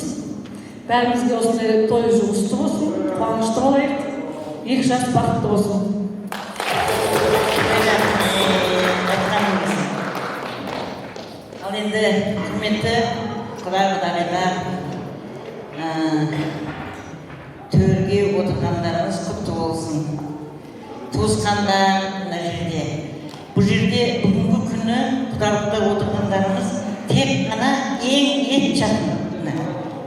Бәрімізге осындай той жұғысты болсын, қуанышты болайық. 2 жас бақытты болсын. Ал енді құрметті құдай-құдағайлар, төрге отырғандарыңыз құтты болсын. Туысқандар мына жерде. Бұл жерде бүгінгі күні құдалықта отырғандарыңыз тек қана ең жақын.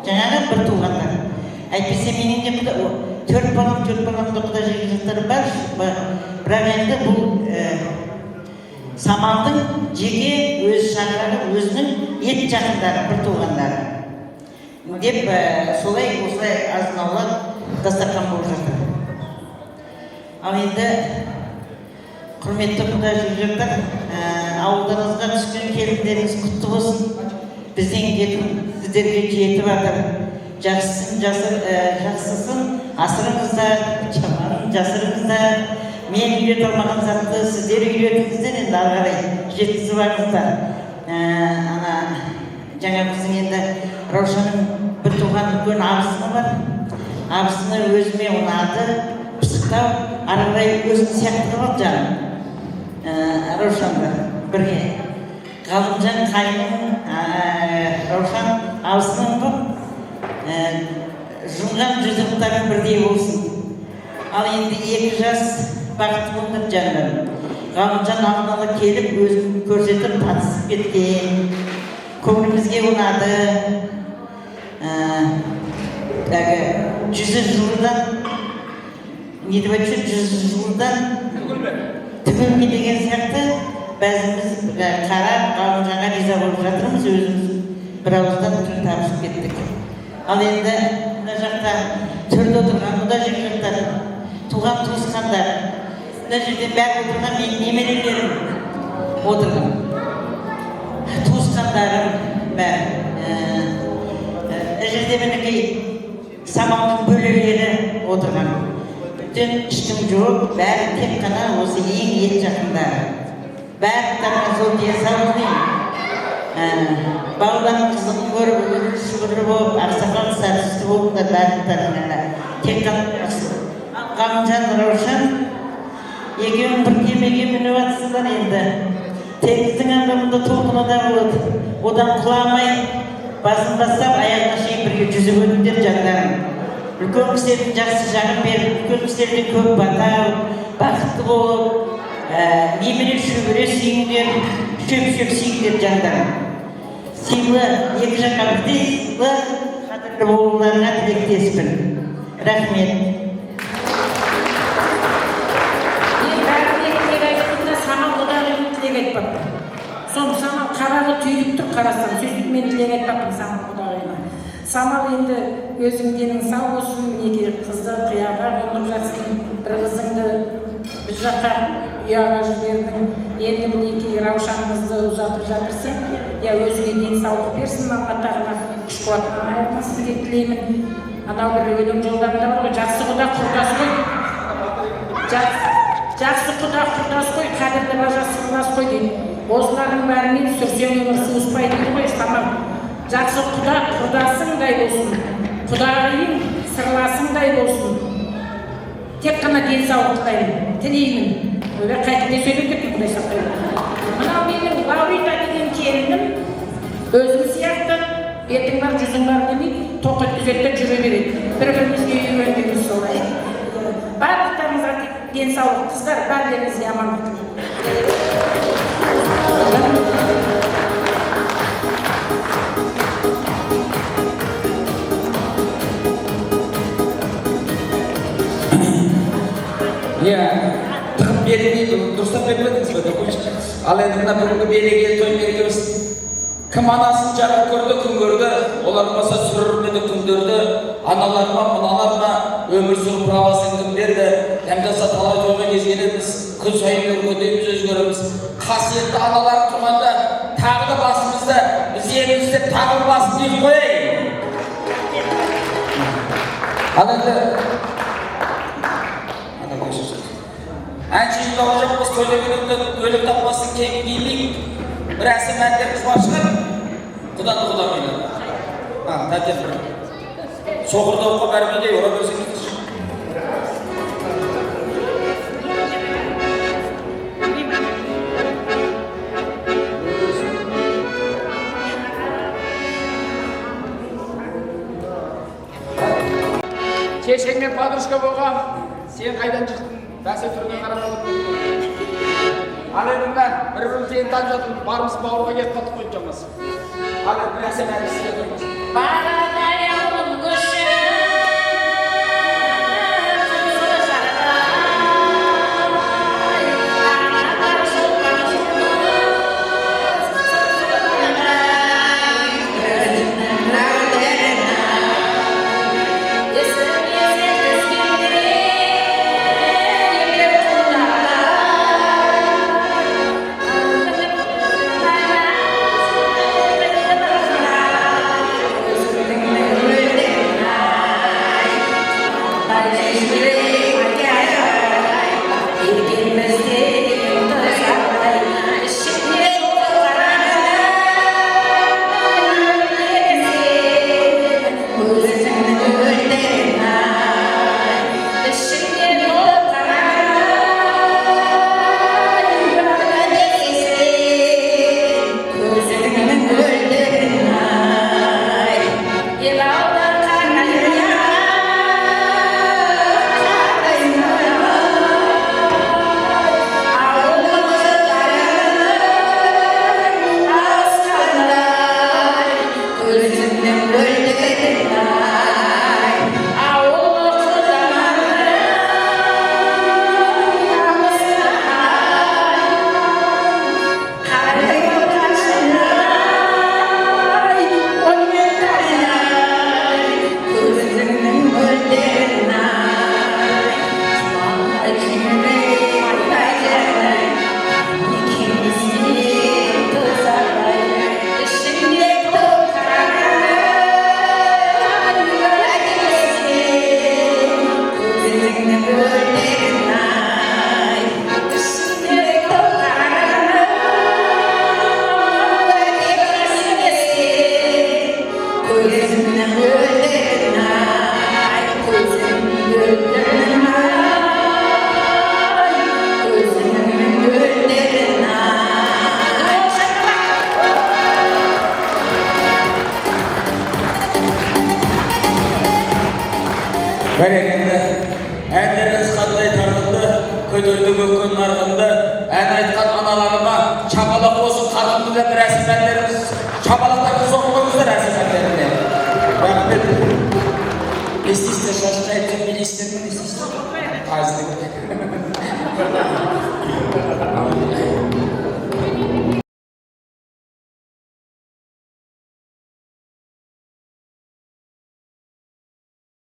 Жаңағы бір туғандар. Әйтпесе менің де 4 баламды құда жегіздер бар, бірақ енді бұл Самалдың жеке өз шаңырағы, өзінің жақындары, бір туғандары. Деп солай осылай азын-аулақ дастархан болып жатыр. Ал енді құрметті құда жегіздер, ауылдарыңызға түскен келіндеріңіз құтты болсын. Бізден сіздерге жетіп жатыр. Жақсысын асырыңыздар, жаманын жасырыңыздар. Мен үйрете алмаған затты сіздер үйретіңіздер, енді ары қарай жеткізіп алыңыздар. Жаңа біздің енді Раушанның бір туған үлкен абысыны бар. Абысыны өзіме ұнады, пысықтау, ары қарай өзін сияқты болды жаным. Раушанды бірге. Ғалымжан қайының Раушан абысының бұл. Жұмған жүзімтарың бірдей болсын. Ал енді 2 жас бақытты болыңдар жандарым. Ғалымжан алдына келіп өзін көрсетіп танысып кеткен. Көңілімізге ұнады. 100 жылдан не деп айтшы, 100 жылдан түгілме деген сияқты бәзіміз қарап Ғалымжанға риза болып жатырмыз, өзіміз бір ауыздан тіл табысып кеттік. Ал енді мына жақта төрде отырған мұда жігіттер, туған туысқандар, мына жерде бәрі отырған мен немерелерім отырған. Туысқандарым бәрі. Мына жерде мінекей самалдың бөлелері отырған. Бүтін іштім жоқ, бәрі тек қана осы ең ет жақындары. Бәрі сол денсаулық деймін. Балдан қызын көріп, шүгірлі болып, ақсақал сәрсізді болып да бәрі тек қана Ғалымжан, Раушан екеуің бір кемеге мініп атсыздар енді. Теңіздің аңғымында толқынада болады. Одан құламай, басын бастап, аяғына шейін бірге жүзіп өтіңдер жандарым. Үлкен кісілердің жақсы жағын беріп, үлкен кісілердің көп бата, бақытты болып, немере шөбере сүйіңдер, шөп-шөп сүйіңдер жандарым. Сыйлы, 2 жаққа бірдей сыйлы, қадірлі болуларына тілектеспін. Рахмет. Мен бәріне тілек айтқанда Самал құдағиым тілек айтпаппын. Соны Самал қаралы түйіліп тұр, қарасам, сөйтіп мен тілек айтпаппын Самал құдағиыма. Самал енді өзің денің сау болсын, неге қызды қияға қондырып жатсың, бір қызыңды біз жаққа ұяға жібердің, енді мінекей Раушанымызды ұзатып жатырсың, өзіңе денсаулық берсін, Алла тағала күш қуатынан айырмасын деп тілеймін. Анау бір өлең жолдарында бар ғой, жақсы құда құрдас қой, жақсы құда құрдас қой, қадірлі бажасы құрдас қой дейді. Осылардың бәрімен сүрсең өмір суыспайды дейді ғой, Самал. Жақсы құда құрдасыңдай болсын, құдағиың сырласыңдай болсын. Тек қана денсаулық тілеймін. Өле қайтында сөйлеп кеттім, құдай сақтайды. Мынау менің Лаурита деген келінім, өзім сияқты бетің бар, жүзің бар демейді, тоқыт күзетте жүре береді. Бір-бірімізге үйрендіміз солай. Барлықтарыңызға денсаулық, қыздар, барлығыңызға амандық. Тығып бермейді, дұрыстап бермедіңіз бе, документ. Ал енді мына бүгінгі берекелі той мерекеміз кім анасын жарық көрді, күн көрді, олар болмаса сүрірмеді күндерді, аналарыма, мыналарыма өмір сүру правасын кім берді, әмдаса талай тойға кезгенеміз, күн сайын өркендейміз, өзгереміз. Қасиетті аналар тұрғанда тағы да басымызды, біз елімізде тағы басын дейік қояйын. Ал енді әншейін дауы жоқ, біз көйлегінімді өлік таппасын кейін киілейік. Бір әсім әндер құлап шығар, құданы құда қойылады. Тәтен бір соғырдауға бәрмейдей ұра берсеңіздер. Шешеңмен подружка болған, сен қайдан шықтың? Бәсе түрге қарап алып. Ал енді мына бір-бірімізді енді танып жатырмыз, барымыз бауырға келіп қалдық қой жамасы. Ал енді бір әсем ән сізге тұрмыз. Барадай ауыл көші Бәрекелді. Әндеріңіз қандай тартымды, көтерді көккен нарғынды. Ән айтқан аналарыма шапалақ болсын, қарқынды да бір рәсім әндеріңіз. Шапалақтарды соқпаңыздар рәсім әндеріне. Рахмет. Естейсіздер, шашын айтып, мен естедім, естейсіздер. Қазір.